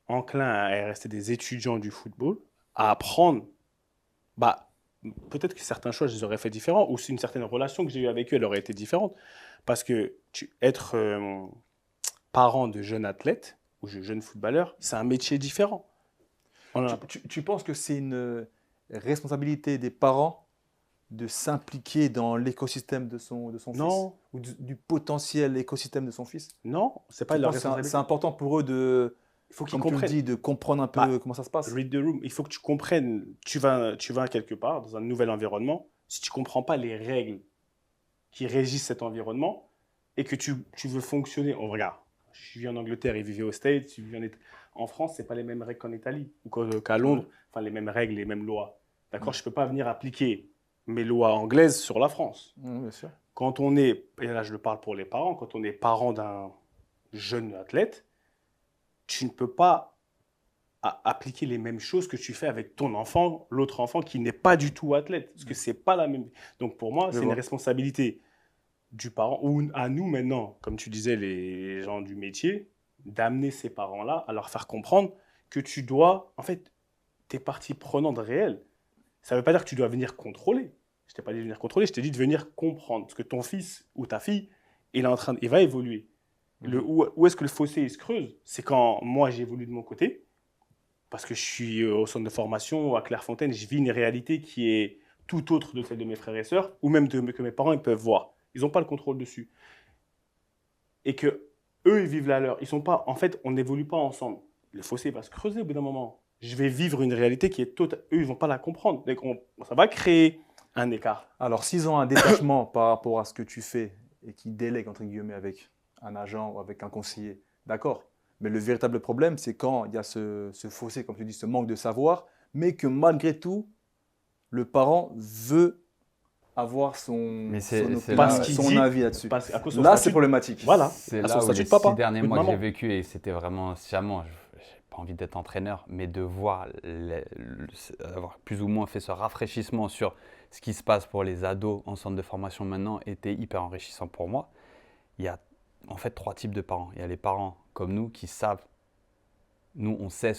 enclins à rester des étudiants du football, à apprendre, bah, peut-être que certains choix, je les aurais fait différents, ou si une certaine relation que j'ai eue avec eux, elle aurait été différente. Parce que être parent de jeunes athlètes ou de jeunes footballeurs, c'est un métier différent. Tu penses que c'est une responsabilité des parents de s'impliquer dans l'écosystème de son fils? Non. Ou du potentiel écosystème de son fils? Non, c'est pas leur responsabilité. C'est important pour eux de, Il faut qu'ils comme tu le comprennent. dis, de comprendre un peu comment ça se passe. Read the room. Il faut que tu comprennes. Tu vas quelque part, dans un nouvel environnement. Si tu ne comprends pas les règles qui régissent cet environnement et que tu veux fonctionner. Oh, regarde, je vis en Angleterre, il vivait aux States. Tu vis en France, ce n'est pas les mêmes règles qu'en Italie ou qu'à Londres. Enfin, les mêmes règles, les mêmes lois. D'accord? Je ne peux pas venir appliquer mes lois anglaises sur la France. Bien sûr. Quand on est, et là je le parle pour les parents, quand on est parent d'un jeune athlète, tu ne peux pas appliquer les mêmes choses que tu fais avec ton enfant, l'autre enfant qui n'est pas du tout athlète. Parce que c'est pas la même. Donc pour moi, c'est une responsabilité du parent, ou à nous maintenant, comme tu disais, les gens du métier, d'amener ces parents-là à leur faire comprendre que tu dois, en fait, t'es partie prenante réelle. Ça ne veut pas dire que tu dois venir contrôler. Je t'ai pas dit de venir contrôler, je t'ai dit de venir comprendre. Parce que ton fils ou ta fille, il va évoluer. Où est-ce que le fossé il se creuse? C'est quand moi j'évolue de mon côté, parce que je suis au centre de formation à Clairefontaine, je vis une réalité qui est tout autre de celle de mes frères et sœurs, ou même que mes parents ils peuvent voir. Ils n'ont pas le contrôle dessus. Et que eux, ils vivent la leur. Ils sont pas, en fait, on n'évolue pas ensemble. Le fossé va se creuser au bout d'un moment. Je vais vivre une réalité qui est totale. Eux, ils vont pas la comprendre. Donc, ça va créer un écart. Alors, s'ils ont un détachement par rapport à ce que tu fais et qu'ils délèguent, entre guillemets, avec un agent ou avec un conseiller, d'accord. Mais le véritable problème, c'est quand il y a ce fossé, comme tu dis, ce manque de savoir, mais que malgré tout, le parent veut avoir son avis là-dessus. Là, c'est problématique. Voilà. C'est là où les 6 derniers mois que j'ai vécu, et c'était vraiment sciemment, je n'ai pas envie d'être entraîneur, mais de voir, avoir plus ou moins fait ce rafraîchissement sur ce qui se passe pour les ados en centre de formation maintenant était hyper enrichissant pour moi. Il y a en fait 3 types de parents. Il y a les parents comme nous qui savent, nous on sait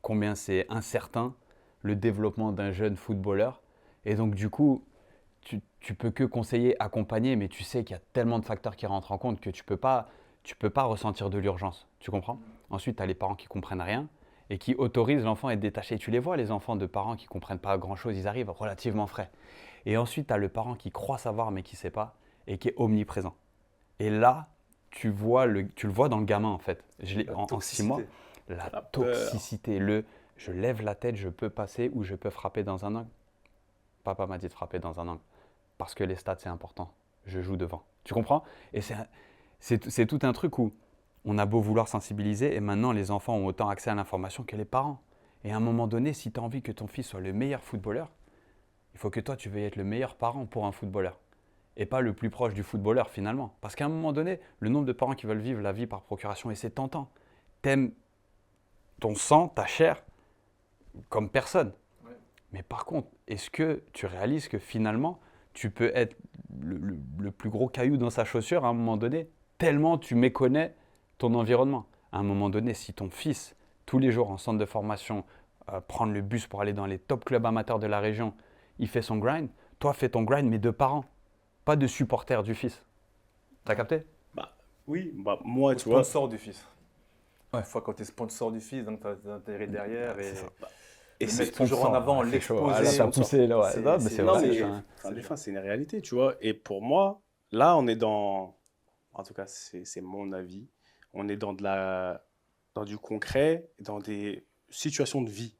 combien c'est incertain le développement d'un jeune footballeur. Et donc du coup, tu peux que conseiller, accompagner, mais tu sais qu'il y a tellement de facteurs qui rentrent en compte que tu peux pas ressentir de l'urgence. Tu comprends? Ensuite, tu as les parents qui comprennent rien et qui autorisent l'enfant à être détaché. Tu les vois, les enfants de parents qui comprennent pas grand-chose, ils arrivent relativement frais. Et ensuite, tu as le parent qui croit savoir mais qui sait pas et qui est omniprésent. Et là, tu le vois dans le gamin en fait. En 6 mois, la toxicité, je lève la tête, je peux passer ou je peux frapper dans un angle. Papa m'a dit de frapper dans un angle. Parce que les stats, c'est important. Je joue devant. Tu comprends? Et c'est tout un truc où on a beau vouloir sensibiliser et maintenant les enfants ont autant accès à l'information que les parents. Et à un moment donné, si tu as envie que ton fils soit le meilleur footballeur, il faut que toi, tu veuilles être le meilleur parent pour un footballeur. Et pas le plus proche du footballeur finalement. Parce qu'à un moment donné, le nombre de parents qui veulent vivre la vie par procuration, et c'est tentant. T'aimes ton sang, ta chair, comme personne. Mais par contre, est-ce que tu réalises que finalement, tu peux être le plus gros caillou dans sa chaussure à un moment donné, tellement tu méconnais ton environnement. À un moment donné, si ton fils, tous les jours en centre de formation, prendre le bus pour aller dans les top clubs amateurs de la région, il fait son grind, toi fais ton grind, mais de parents, pas de supporters du fils. T'as capté? Oui, moi, tu vois. Sponsor du fils. Ouais. Une fois quand tu es sponsor du fils, donc tu as des intérêts derrière. Et c'est toujours en avant, l'exposer. Ça a poussé, là, ouais. C'est une réalité, tu vois. Et pour moi, là, on est dans, en tout cas, c'est mon avis, on est dans du concret, dans des situations de vie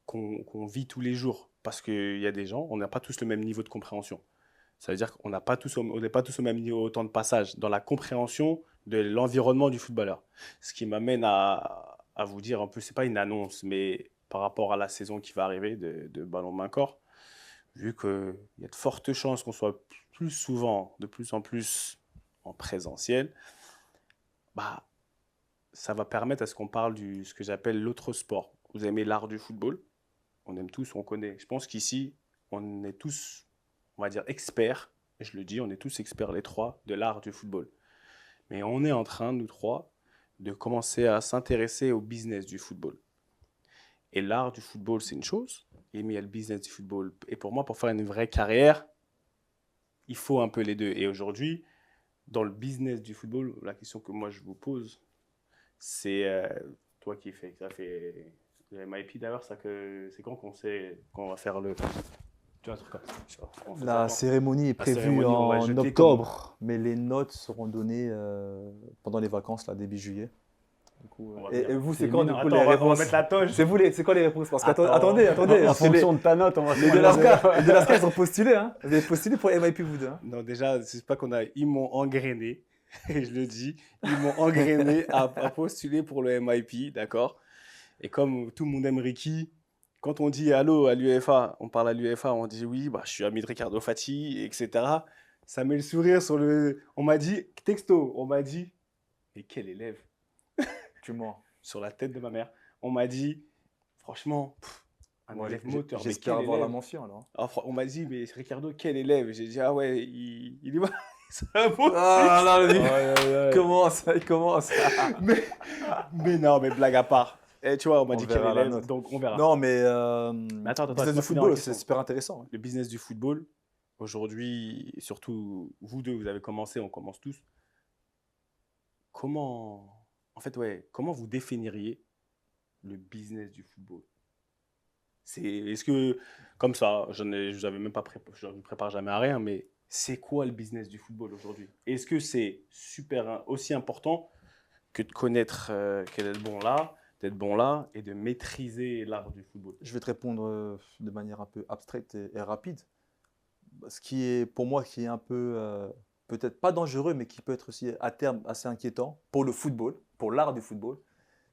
qu'on vit tous les jours. Parce qu'il y a des gens, on n'a pas tous le même niveau de compréhension. Ça veut dire qu'on n'est pas tous au même niveau, autant de passage dans la compréhension de l'environnement du footballeur. Ce qui m'amène à vous dire un peu, c'est pas une annonce, mais par rapport à la saison qui va arriver de Ballon Main Corps, vu qu'il y a de fortes chances qu'on soit plus souvent, de plus en plus en présentiel, ça va permettre à ce qu'on parle de ce que j'appelle l'autre sport. Vous aimez l'art du football? On aime tous, on connaît. Je pense qu'ici, on est tous, on va dire, experts, et je le dis, on est tous experts les 3 de l'art du football. Mais on est en train, nous 3, de commencer à s'intéresser au business du football. Et l'art du football, c'est une chose, mais il y a le business du football. Et pour moi, pour faire une vraie carrière, il faut un peu les deux. Et aujourd'hui, dans le business du football, la question que moi je vous pose, c'est toi qui fais ça, fait le MIP d'ailleurs, c'est quand qu'on sait qu'on va faire le... Tu vois, un truc comme ça. La cérémonie est prévue en octobre, mais les notes seront données pendant les vacances, là, début juillet. Du coup, et vous, c'est quand du coup les réponses? On va mettre la toge. C'est quoi les réponses? Parce qu'attendez. En fonction de ta note, on va les Delascar, ils ont postulé, hein? Vous avez postulé pour MIP, vous deux, hein? Non, déjà, c'est pas ils m'ont engrainé, et je le dis, ils m'ont engrainé à postuler pour le MIP, d'accord? Et comme tout le monde aime Ricky, quand on dit allô à l'UEFA, on parle à l'UEFA, on dit oui, je suis ami de Ricardo Fati, etc. Ça met le sourire sur le... On m'a dit, texto, mais quel élève? Tu mens. Sur la tête de ma mère. On m'a dit, franchement, un élève moteur. J'espère avoir la mention alors. On m'a dit, mais Ricardo, quel élève? J'ai dit, ah ouais, il est C'est impossible. Ah là, lui, Ouais, ouais, ouais. il commence. Mais non, mais blague à part. Et tu vois, on m'a On dit qu'il y verra avait la l'aise, nôtre. donc on verra. Non, mais Mais attends, business de laisse-moi finir la football, question. c'est super intéressant. Le business du football, aujourd'hui, surtout vous deux, vous avez commencé, on commence tous. Comment, en fait, ouais, comment vous définiriez le business du football? Est-ce que, comme ça, je vous avais même pas je ne prépare jamais à rien, mais c'est quoi le business du football aujourd'hui? Est-ce que c'est aussi important que de connaître, que d'être bon là, et de maîtriser l'art du football? Je vais te répondre de manière un peu abstraite et rapide. Ce qui est, pour moi, qui est un peu, peut-être pas dangereux, mais qui peut être aussi à terme assez inquiétant pour le football, pour l'art du football,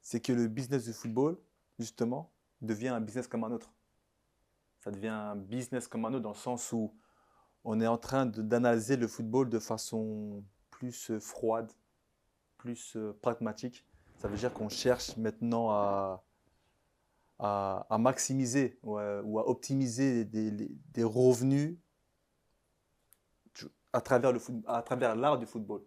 c'est que le business du football, justement, devient un business comme un autre. Ça devient un business comme un autre dans le sens où on est en train d'analyser le football de façon plus froide, plus pragmatique. Ça veut dire qu'on cherche maintenant à maximiser ou à optimiser des revenus à travers à travers l'art du football.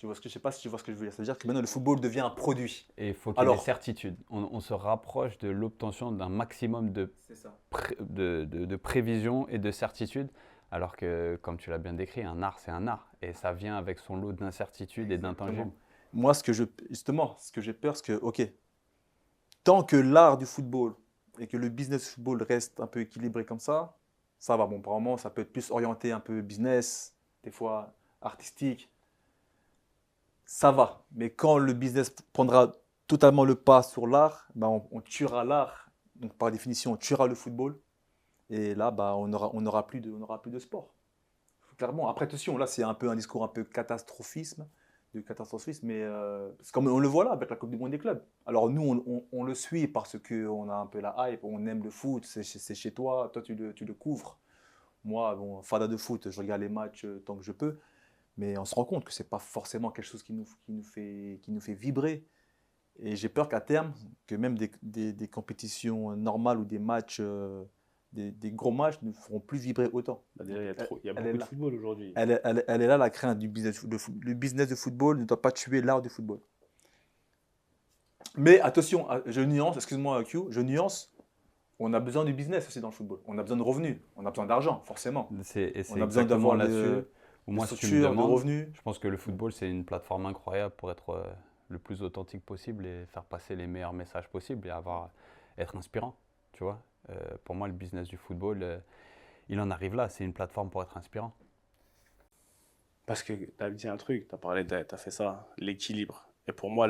Je sais pas si tu vois ce que je veux dire. C'est-à-dire que maintenant le football devient un produit. Et il faut qu'il y ait des Alors, certitudes. On se rapproche de l'obtention d'un maximum c'est ça. de prévision et de certitude, alors que, comme tu l'as bien décrit, un art, c'est un art. Et ça vient avec son lot d'incertitudes et d'intangibles. Moi, justement, ce que j'ai peur, c'est que, ok, tant que l'art du football et que le business du football reste un peu équilibré comme ça va. Bon, apparemment, ça peut être plus orienté un peu business, des fois artistique. Ça va. Mais quand le business prendra totalement le pas sur l'art, ben on tuera l'art. Donc, par définition, on tuera le football. Et là, bah, on aura plus de sport. Clairement. Après, attention, là, c'est un peu un discours un peu catastrophisme, mais c'est comme on le voit là avec la Coupe du Monde des clubs. Alors, nous, on le suit parce qu'on a un peu la hype, on aime le foot, c'est chez toi, toi, tu le couvres. Moi, bon, fada de foot, je regarde les matchs tant que je peux, mais on se rend compte que c'est pas forcément quelque chose qui nous fait vibrer. Et j'ai peur qu'à terme, que même des compétitions normales ou des matchs, des gros matchs ne feront plus vibrer autant. Bah, déjà, il y a Elle est beaucoup de là. football aujourd'hui. Elle est là la crainte du business. Le business de football ne doit pas tuer l'art du football. Mais attention, je nuance, excuse-moi Q, je nuance. On a besoin du business aussi dans le football. On a besoin de revenus, on a besoin d'argent, forcément. Et On c'est a besoin exactement d'avoir là-dessus où de moi, si tu me structures, de demandes, revenus. je pense que le football, c'est une plateforme incroyable pour être le plus authentique possible et faire passer les meilleurs messages possibles et être inspirant, tu vois. Pour moi, le business du football, il en arrive là, c'est une plateforme pour être inspirant. Parce que tu as dit un truc, tu as parlé, tu as fait ça, l'équilibre. Et pour moi,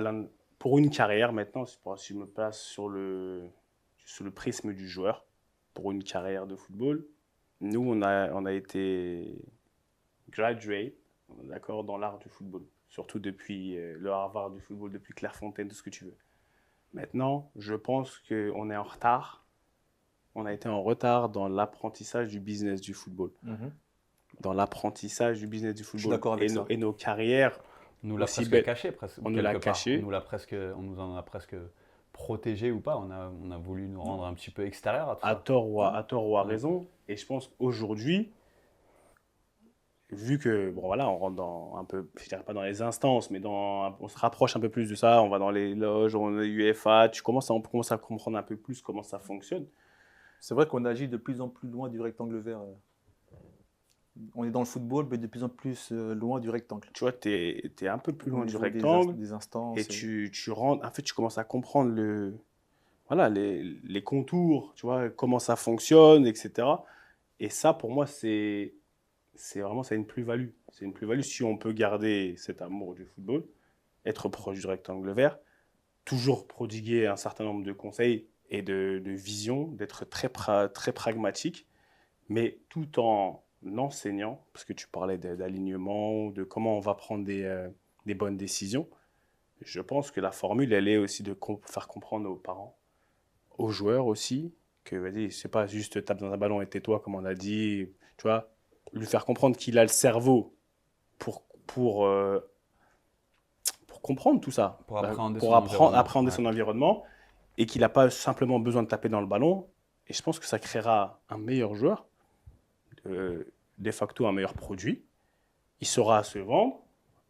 pour une carrière maintenant, si je me place sur le prisme du joueur, pour une carrière de football, nous, on a été graduate, d'accord, dans l'art du football. Surtout depuis le Harvard du football, depuis Clairefontaine, tout ce que tu veux. Maintenant, je pense qu'on est en retard. On a été en retard dans l'apprentissage du business du football. Dans l'apprentissage du business du Je suis football. d'accord avec ça. Et nos carrières, On nous l'a aussi presque belle. caché, presque, On nous l'a quelque part. caché. On nous en a presque protégé ou pas. On a voulu nous rendre un petit peu extérieur à tout À ça. tort ou à Mm. raison. Et je pense qu'aujourd'hui, vu que, bon voilà, on rentre dans un peu, je dirais pas dans les instances, mais on se rapproche un peu plus de ça, on va dans les loges, on est UEFA, on commence à comprendre un peu plus comment ça fonctionne. C'est vrai qu'on agit de plus en plus loin du rectangle vert. On est dans le football, mais de plus en plus loin du rectangle. Tu vois, tu es un peu plus Au loin du niveau rectangle des instances. et tu rentres, en fait, tu commences à comprendre voilà, les contours, tu vois, comment ça fonctionne, etc. Et ça, pour moi, c'est une plus-value. C'est une plus-value si on peut garder cet amour du football, être proche du rectangle vert, toujours prodiguer un certain nombre de conseils et de visions, d'être très pragmatique, mais tout en enseignant, parce que tu parlais d'alignement, de comment on va prendre des bonnes décisions. Je pense que la formule, elle est aussi de faire comprendre aux parents, aux joueurs aussi, que vas-y, c'est pas juste tape dans un ballon et tais-toi, comme on a dit, tu vois, lui faire comprendre qu'il a le cerveau pour comprendre tout ça, Pour appréhender pour son environnement. appréhender Ouais. son environnement, et qu'il n'a pas simplement besoin de taper dans le ballon. Et je pense que ça créera un meilleur joueur, de facto un meilleur produit, il saura se vendre,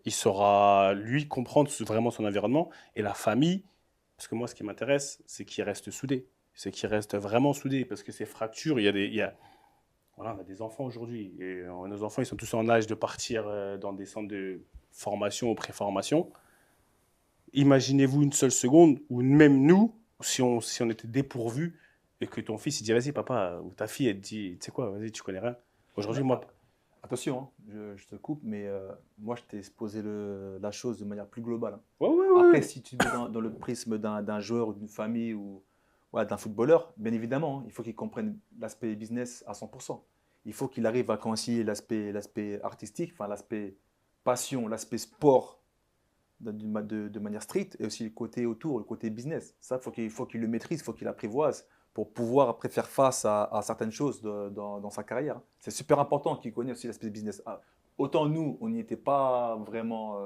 il saura, lui, comprendre vraiment son environnement et la famille. Parce que moi, ce qui m'intéresse, c'est qu'ils restent soudés. C'est qu'ils restent vraiment soudés. Parce que ces fractures, voilà, on a des enfants aujourd'hui. Et nos enfants, ils sont tous en âge de partir dans des centres de formation ou pré-formation. Imaginez-vous une seule seconde où même nous, si on était dépourvus et que ton fils il dit vas-y papa ou ta fille elle te dit tu sais quoi vas-y tu connais rien. Aujourd'hui moi Attention, hein, je te coupe, mais moi, je t'ai exposé la chose de manière plus globale, hein. ouais ouais ouais, Après, ouais. si tu es dans le prisme d'un joueur ou d'une famille ou voilà, d'un footballeur, bien évidemment, hein, il faut qu'il comprenne l'aspect business à 100%. Il faut qu'il arrive à concilier l'aspect artistique, enfin l'aspect passion, l'aspect sport de manière stricte et aussi le côté autour, le côté business. Ça, il faut qu'il le maîtrise, il faut qu'il apprivoise pour pouvoir après faire face à certaines choses dans sa carrière. C'est super important qu'il connaisse aussi l'aspect business. Ah, autant nous, on n'y était pas vraiment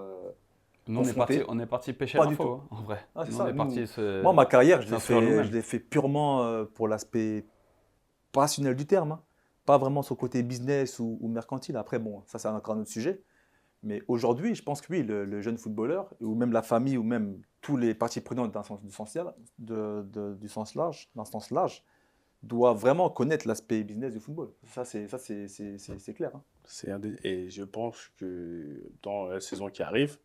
Nous, confrontés. on est parti pêcher Pas du tout. l'info, hein, en vrai. Ah, c'est Nous, on ça. est parti se Moi, ma carrière, s'instruire je nous-mêmes. l'ai fait purement pour l'aspect passionnel du terme, hein. Pas vraiment sur le côté business ou mercantile. Après, bon, ça, c'est encore un autre sujet. Mais aujourd'hui, je pense que oui, le jeune footballeur, ou même la famille, ou même tous les parties prenantes du sens large, d'un sens large, doit vraiment connaître l'aspect business du football. C'est clair, hein. Et je pense que dans la saison qui arrive,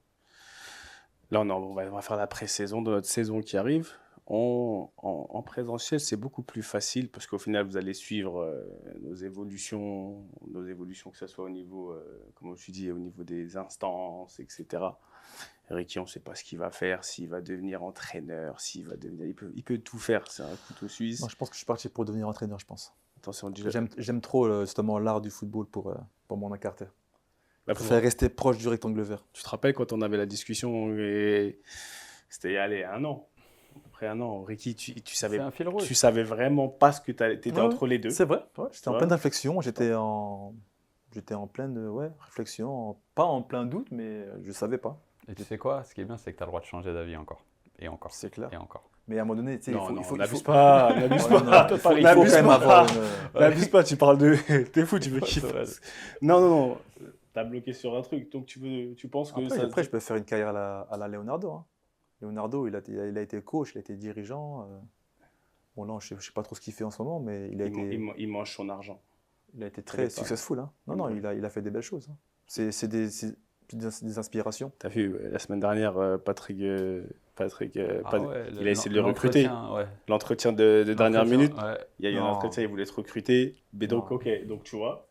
là on va faire la pré-saison de notre saison qui arrive. En présentiel, c'est beaucoup plus facile parce qu'au final, vous allez suivre nos évolutions, que ce soit au niveau, comme je dis, au niveau des instances, etc. Ricky, on ne sait pas ce qu'il va faire, s'il va devenir entraîneur, il peut tout faire, c'est un couteau suisse. Non, je pense que je suis parti pour devenir entraîneur, je pense. Attention, J'aime trop justement l'art du football pour m'en écarter. Bah, Je préfère rester proche du rectangle vert. tu te rappelles quand on avait la discussion, et c'était allez, un an. Après un an, Ricky, C'est un fil rouge. tu savais vraiment pas ce que tu étais Ouais, entre les deux. c'est vrai, ouais, j'étais en vois. pleine réflexion, j'étais en pleine réflexion, pas en plein doute, mais je ne savais pas. Et tu sais quoi? Ce qui est bien, c'est que tu as le droit de changer d'avis encore. Et encore. C'est clair. Et encore. Mais à un moment donné, tu sais, Non, il faut, n'abuse pas, n'abuse Ouais, non, pas. il faut quand N'abuse même pas. avoir N'abuse pas, tu parles de. T'es fou, tu veux Ouais, qu'il c'est vrai. fasse. Non, non, non. T'as bloqué sur un truc, donc tu penses que Après, je peux faire une carrière à la Leonardo, hein. Leonardo, il a été coach, il a été dirigeant. Bon, non, je ne sais pas trop ce qu'il fait en ce moment, mais il mange son argent. il a été T'inquiète très pas. successful, hein. Non, il a fait des belles choses, hein. C'est des inspirations. T'as vu, la semaine dernière, Patrick, Ah ouais, il a essayé de le recruter. l'entretien, ouais. L'entretien de dernière L'entretien, minute, ouais. il y a eu un Non. entretien, il voulait te recruter. Mais donc, Non. ok, donc tu vois.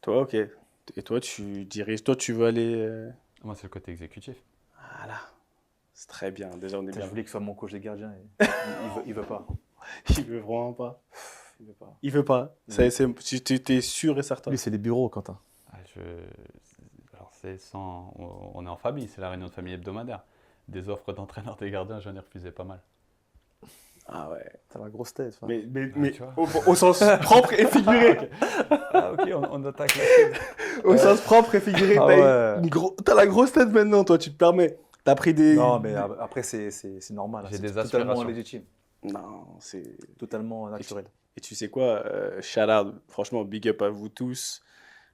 Toi, ok. Et toi, tu diriges, toi, tu veux aller. Moi, c'est le côté exécutif. Voilà. C'est très bien. Déjà, on est Putain, bien. je voulais que ce soit mon coach des gardiens. Il veut pas. Il veut vraiment pas. Il veut pas. Il veut pas. Tu t'es sûr et certain. Lui, c'est des bureaux, Quentin. Ah, alors, on est en famille, c'est la réunion de famille hebdomadaire. Des offres d'entraîneur des gardiens, j'en ai refusé pas mal. Ah ouais. T'as la grosse tête. Enfin. Mais tu vois. au sens propre et figuré. Ah, ok, on attaque là-dessus. Au sens propre et figuré. Ah ouais. T'as la grosse tête maintenant, toi, tu te permets. T'as pris des. Non, mais après, c'est normal. J'ai C'est des totalement aspirations. légitime, Non, c'est. totalement naturel. Et tu sais quoi, shout out, franchement, big up à vous tous.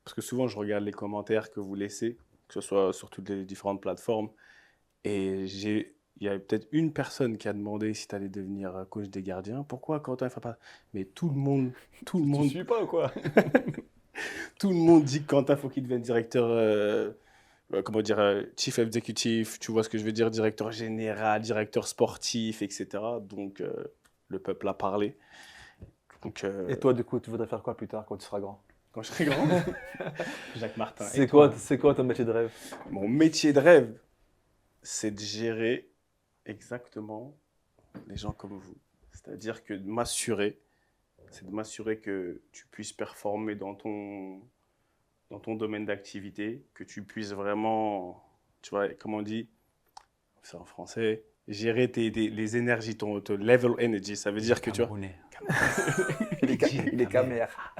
Parce que souvent, je regarde les commentaires que vous laissez, que ce soit sur toutes les différentes plateformes. Et il y a peut-être une personne qui a demandé si tu allais devenir coach des gardiens. Pourquoi Quentin ne fait pas? Mais tout le monde Tu suis pas ou quoi? tout le monde dit que Quentin, faut qu'il devienne directeur, comment dire, chief executive, tu vois ce que je veux dire, directeur général, directeur sportif, etc. Donc, le peuple a parlé. Donc, Et toi, du coup, tu voudrais faire quoi plus tard quand tu seras grand? quand je serai grand, Jacques Martin. Et C'est toi? quoi ton métier de rêve? Mon métier de rêve, c'est de gérer exactement les gens comme vous. C'est-à-dire que c'est de m'assurer que tu puisses performer dans ton domaine d'activité, que tu puisses vraiment, tu vois, comme on dit, c'est en français, gérer les énergies, ton level energy. Ça veut dire que tu vois. Camerounais. Il est camère.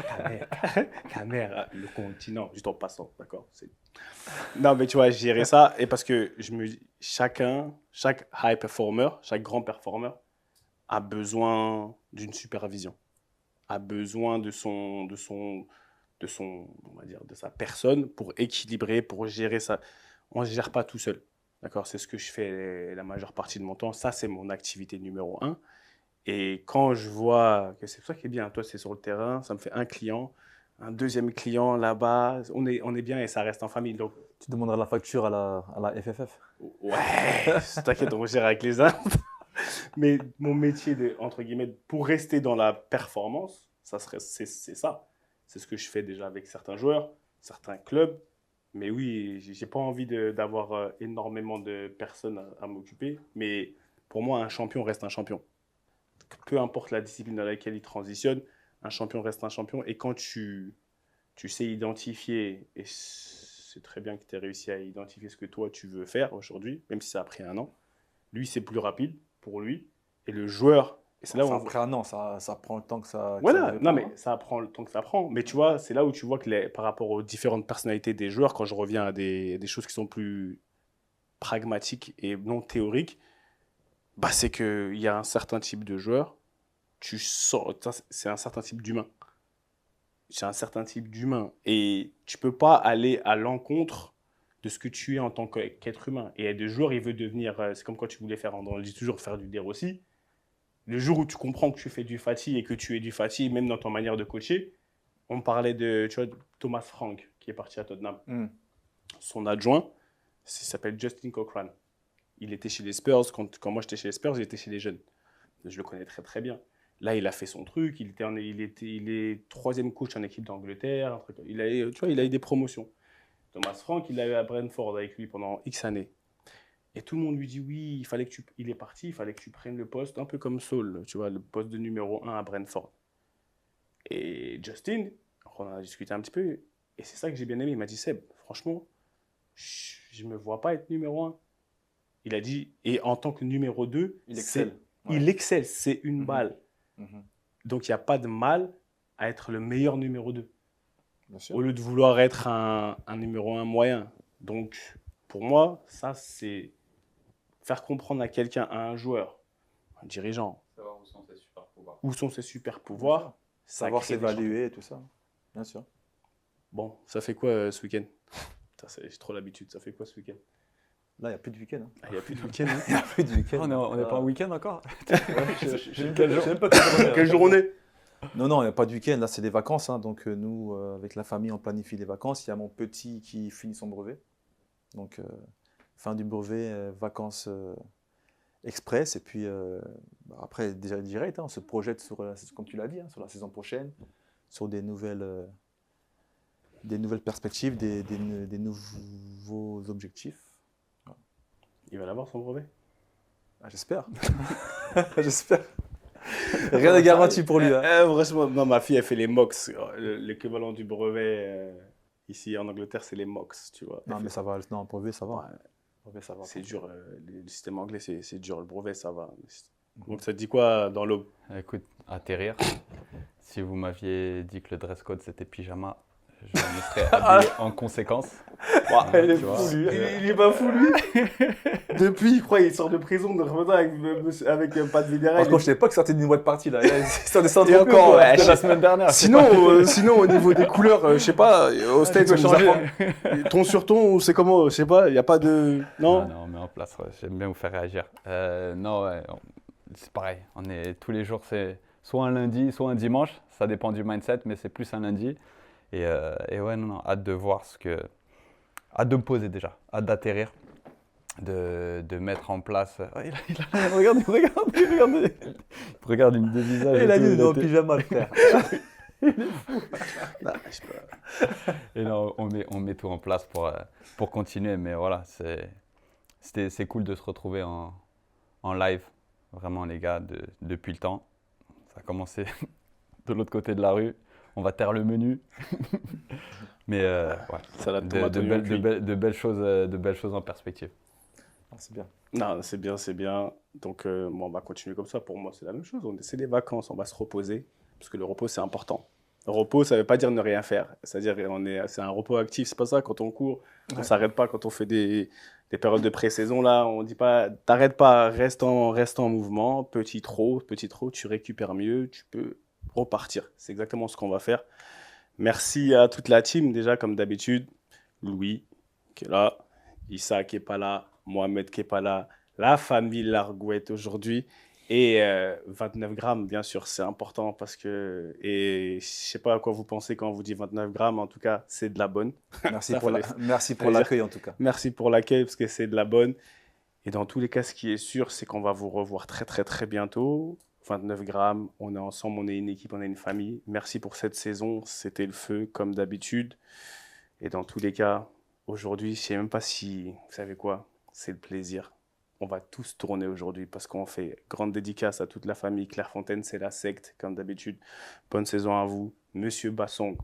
Caméra, le continent, juste en passant, d'accord. Non, mais tu vois, gérer ça, et parce que chaque high performer, chaque grand performer a besoin d'une supervision, a besoin de on va dire, de sa personne pour équilibrer, pour gérer ça. On ne gère pas tout seul. D'accord? C'est ce que je fais la majeure partie de mon temps. Ça, c'est mon activité numéro un. Et quand je vois que c'est ça qui est bien, toi, c'est sur le terrain, ça me fait un client, un deuxième client là-bas, on est bien et ça reste en famille. Donc, Tu demanderas la facture à la FFF. ouais, t'inquiète, on gère avec les uns. Mais mon métier, entre guillemets, pour rester dans la performance, c'est ça. C'est ce que je fais déjà avec certains joueurs, certains clubs. Mais oui, j'ai pas envie d'avoir énormément de personnes à m'occuper. Mais pour moi, un champion reste un champion. Peu importe la discipline dans laquelle il transitionne, un champion reste un champion. Et quand tu sais identifier, et c'est très bien que tu aies réussi à identifier ce que toi tu veux faire aujourd'hui, même si ça a pris un an, lui c'est plus rapide pour lui. Et le joueur, et c'est là où Ça on après un an, ça prend le temps que ça. voilà, non développe, mais hein. ça prend le temps que ça prend. Mais tu vois, c'est là où tu vois que par rapport aux différentes personnalités des joueurs, quand je reviens à des choses qui sont plus pragmatiques et non théoriques, bah c'est qu'il y a un certain type de joueur, tu sors, c'est un certain type d'humain. C'est un certain type d'humain. Et tu peux pas aller à l'encontre de ce que tu es en tant qu'être humain. Et de joueur, il veut devenir, c'est comme quand tu voulais faire, on dit toujours faire du De Rossi. Le jour où tu comprends que tu fais du Fati et que tu es du Fati, même dans ton manière de coacher, on parlait de, tu vois, Thomas Frank, qui est parti à Tottenham. Son adjoint, il s'appelle Justin Cochrane. Il était chez les Spurs. Quand moi j'étais chez les Spurs, il était chez les jeunes. Je le connais très très bien. Là, il a fait son truc. Il est troisième coach en équipe d'Angleterre. Tu vois, il a eu des promotions. Thomas Frank, il l'a eu à Brentford avec lui pendant X années. Et tout le monde lui dit oui, il est parti, il fallait que tu prennes le poste, un peu comme Saul, tu vois, le poste de numéro 1 à Brentford. Et Justin, on en a discuté un petit peu, et c'est ça que j'ai bien aimé. Il m'a dit Seb, franchement, je ne me vois pas être numéro 1. Il a dit, et en tant que numéro 2, Il excelle. il excelle, c'est une Mhm. balle. Mhm. Donc il n'y a pas de mal à être le meilleur numéro 2, Bien sûr. au lieu de vouloir être un numéro 1 moyen. Donc pour moi, ça c'est faire comprendre à quelqu'un, à un joueur, un dirigeant, Savoir où sont ses super pouvoirs. où sont ses super pouvoirs, ça Savoir crée des champions. s'évaluer et tout ça. Bien sûr. Bon, ça fait quoi ce week-end? Putain, j'ai trop l'habitude, ça fait quoi ce week-end? Là, il n'y a plus de week-end. Ah, il n'y a plus de week-end. Hein. Il n'y a plus de week-end. On n'est pas en week-end encore. Je sais Quel jour même pas quelle journée. Quelle journée? Non, non, il n'y a pas de week-end. Là, c'est des vacances. Hein. Donc, nous, avec la famille, on planifie les vacances. Il y a mon petit qui finit son brevet. Donc, fin du brevet, vacances express. Et puis, après, déjà direct, hein, on se projette sur, comme tu l'as dit, hein, sur la saison prochaine, sur des nouvelles perspectives, des nouveaux objectifs. Il va l'avoir son brevet. Ah, j'espère. J'espère. Rien n'est garanti pour lui. Hein. Franchement, non, ma fille, elle fait les MOX. L'équivalent du brevet ici en Angleterre, c'est les MOX, tu vois. Non, mais ça va. Non, brevet, ça va. Ouais, Brevet, ça va. c'est dur. Le système anglais, c'est dur. Le brevet, ça va. Donc, ça te dit quoi dans l'aube? Écoute, atterrir. Si vous m'aviez dit que le dress code c'était pyjama, je me serais habillé en conséquence. Il est tu vois. fou, lui. Il est pas fou, lui. Depuis, il croit, il sort de prison de revenir avec Pat Videra. Par contre, je savais pas que c'était une boîte partie là. Ça descend Et encore, ouais, C'était la semaine dernière. Sinon, au niveau des couleurs, je sais pas, au States, peux on nous changer. apprend. Ton sur ton, c'est comment? Je sais pas, il n'y a pas de. Non? Non, on met en place. Ouais, j'aime bien vous faire réagir. Non, ouais, c'est pareil. On est tous les jours, c'est soit un lundi, soit un dimanche. Ça dépend du mindset, mais c'est plus un lundi. Et ouais, non, hâte de voir hâte de me poser déjà, hâte d'atterrir, de mettre en place. Oh, regarde une deux visages. Il a et tout, dit il dans était- le pyjama, le frère. Non, je sais pas. Et non, on met tout en place pour continuer. Mais voilà, c'est cool de se retrouver en live, vraiment les gars, depuis le temps. Ça a commencé de l'autre côté de la rue. On va taire le menu. Mais ouais, Salade de tomate oignon cuit. belles choses en perspective. Ah, c'est bien. Non, c'est bien, c'est bien. Donc, on va continuer comme ça. Pour moi, c'est la même chose. C'est des vacances, on va se reposer. Parce que le repos, c'est important. Le repos, ça ne veut pas dire ne rien faire. C'est-à-dire, c'est un repos actif. C'est pas ça. Quand on court, on ne s'arrête pas. Quand on fait des périodes de pré-saison, là, on ne dit pas t'arrêtes pas, reste en mouvement. Petit trot, tu récupères mieux, tu peux repartir. C'est exactement ce qu'on va faire. Merci à toute la team, déjà, comme d'habitude. Louis, qui est là. Issa, qui n'est pas là. Mohamed, qui n'est pas là. La famille Largouette aujourd'hui. Et 29 grammes, bien sûr, c'est important parce que... Et je ne sais pas à quoi vous pensez quand on vous dit 29 grammes. En tout cas, c'est de la bonne. Merci Ça, pour fallait- merci pour fallait l'accueil en tout cas. Merci pour l'accueil parce que c'est de la bonne. Et dans tous les cas, ce qui est sûr, c'est qu'on va vous revoir très, très, très bientôt. 29 grammes, on est ensemble, on est une équipe, on est une famille. Merci pour cette saison, c'était le feu, comme d'habitude. Et dans tous les cas, aujourd'hui, je ne sais même pas si, vous savez quoi, c'est le plaisir. On va tous tourner aujourd'hui parce qu'on fait grande dédicace à toute la famille. Clairefontaine, c'est la secte, comme d'habitude. Bonne saison à vous. Monsieur Bassong,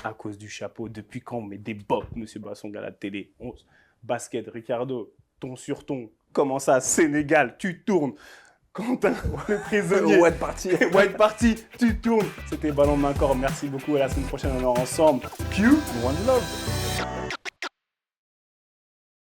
à cause du chapeau, depuis quand on met des bops, Monsieur Bassong, à la télé? Basket, Ricardo, ton sur ton. Comment ça, Sénégal, tu tournes. Quentin, le prisonnier. White Party. White Party, tu tournes. C'était Ballon de main corps. Merci beaucoup. À la semaine prochaine, on est ensemble. Pew. One love.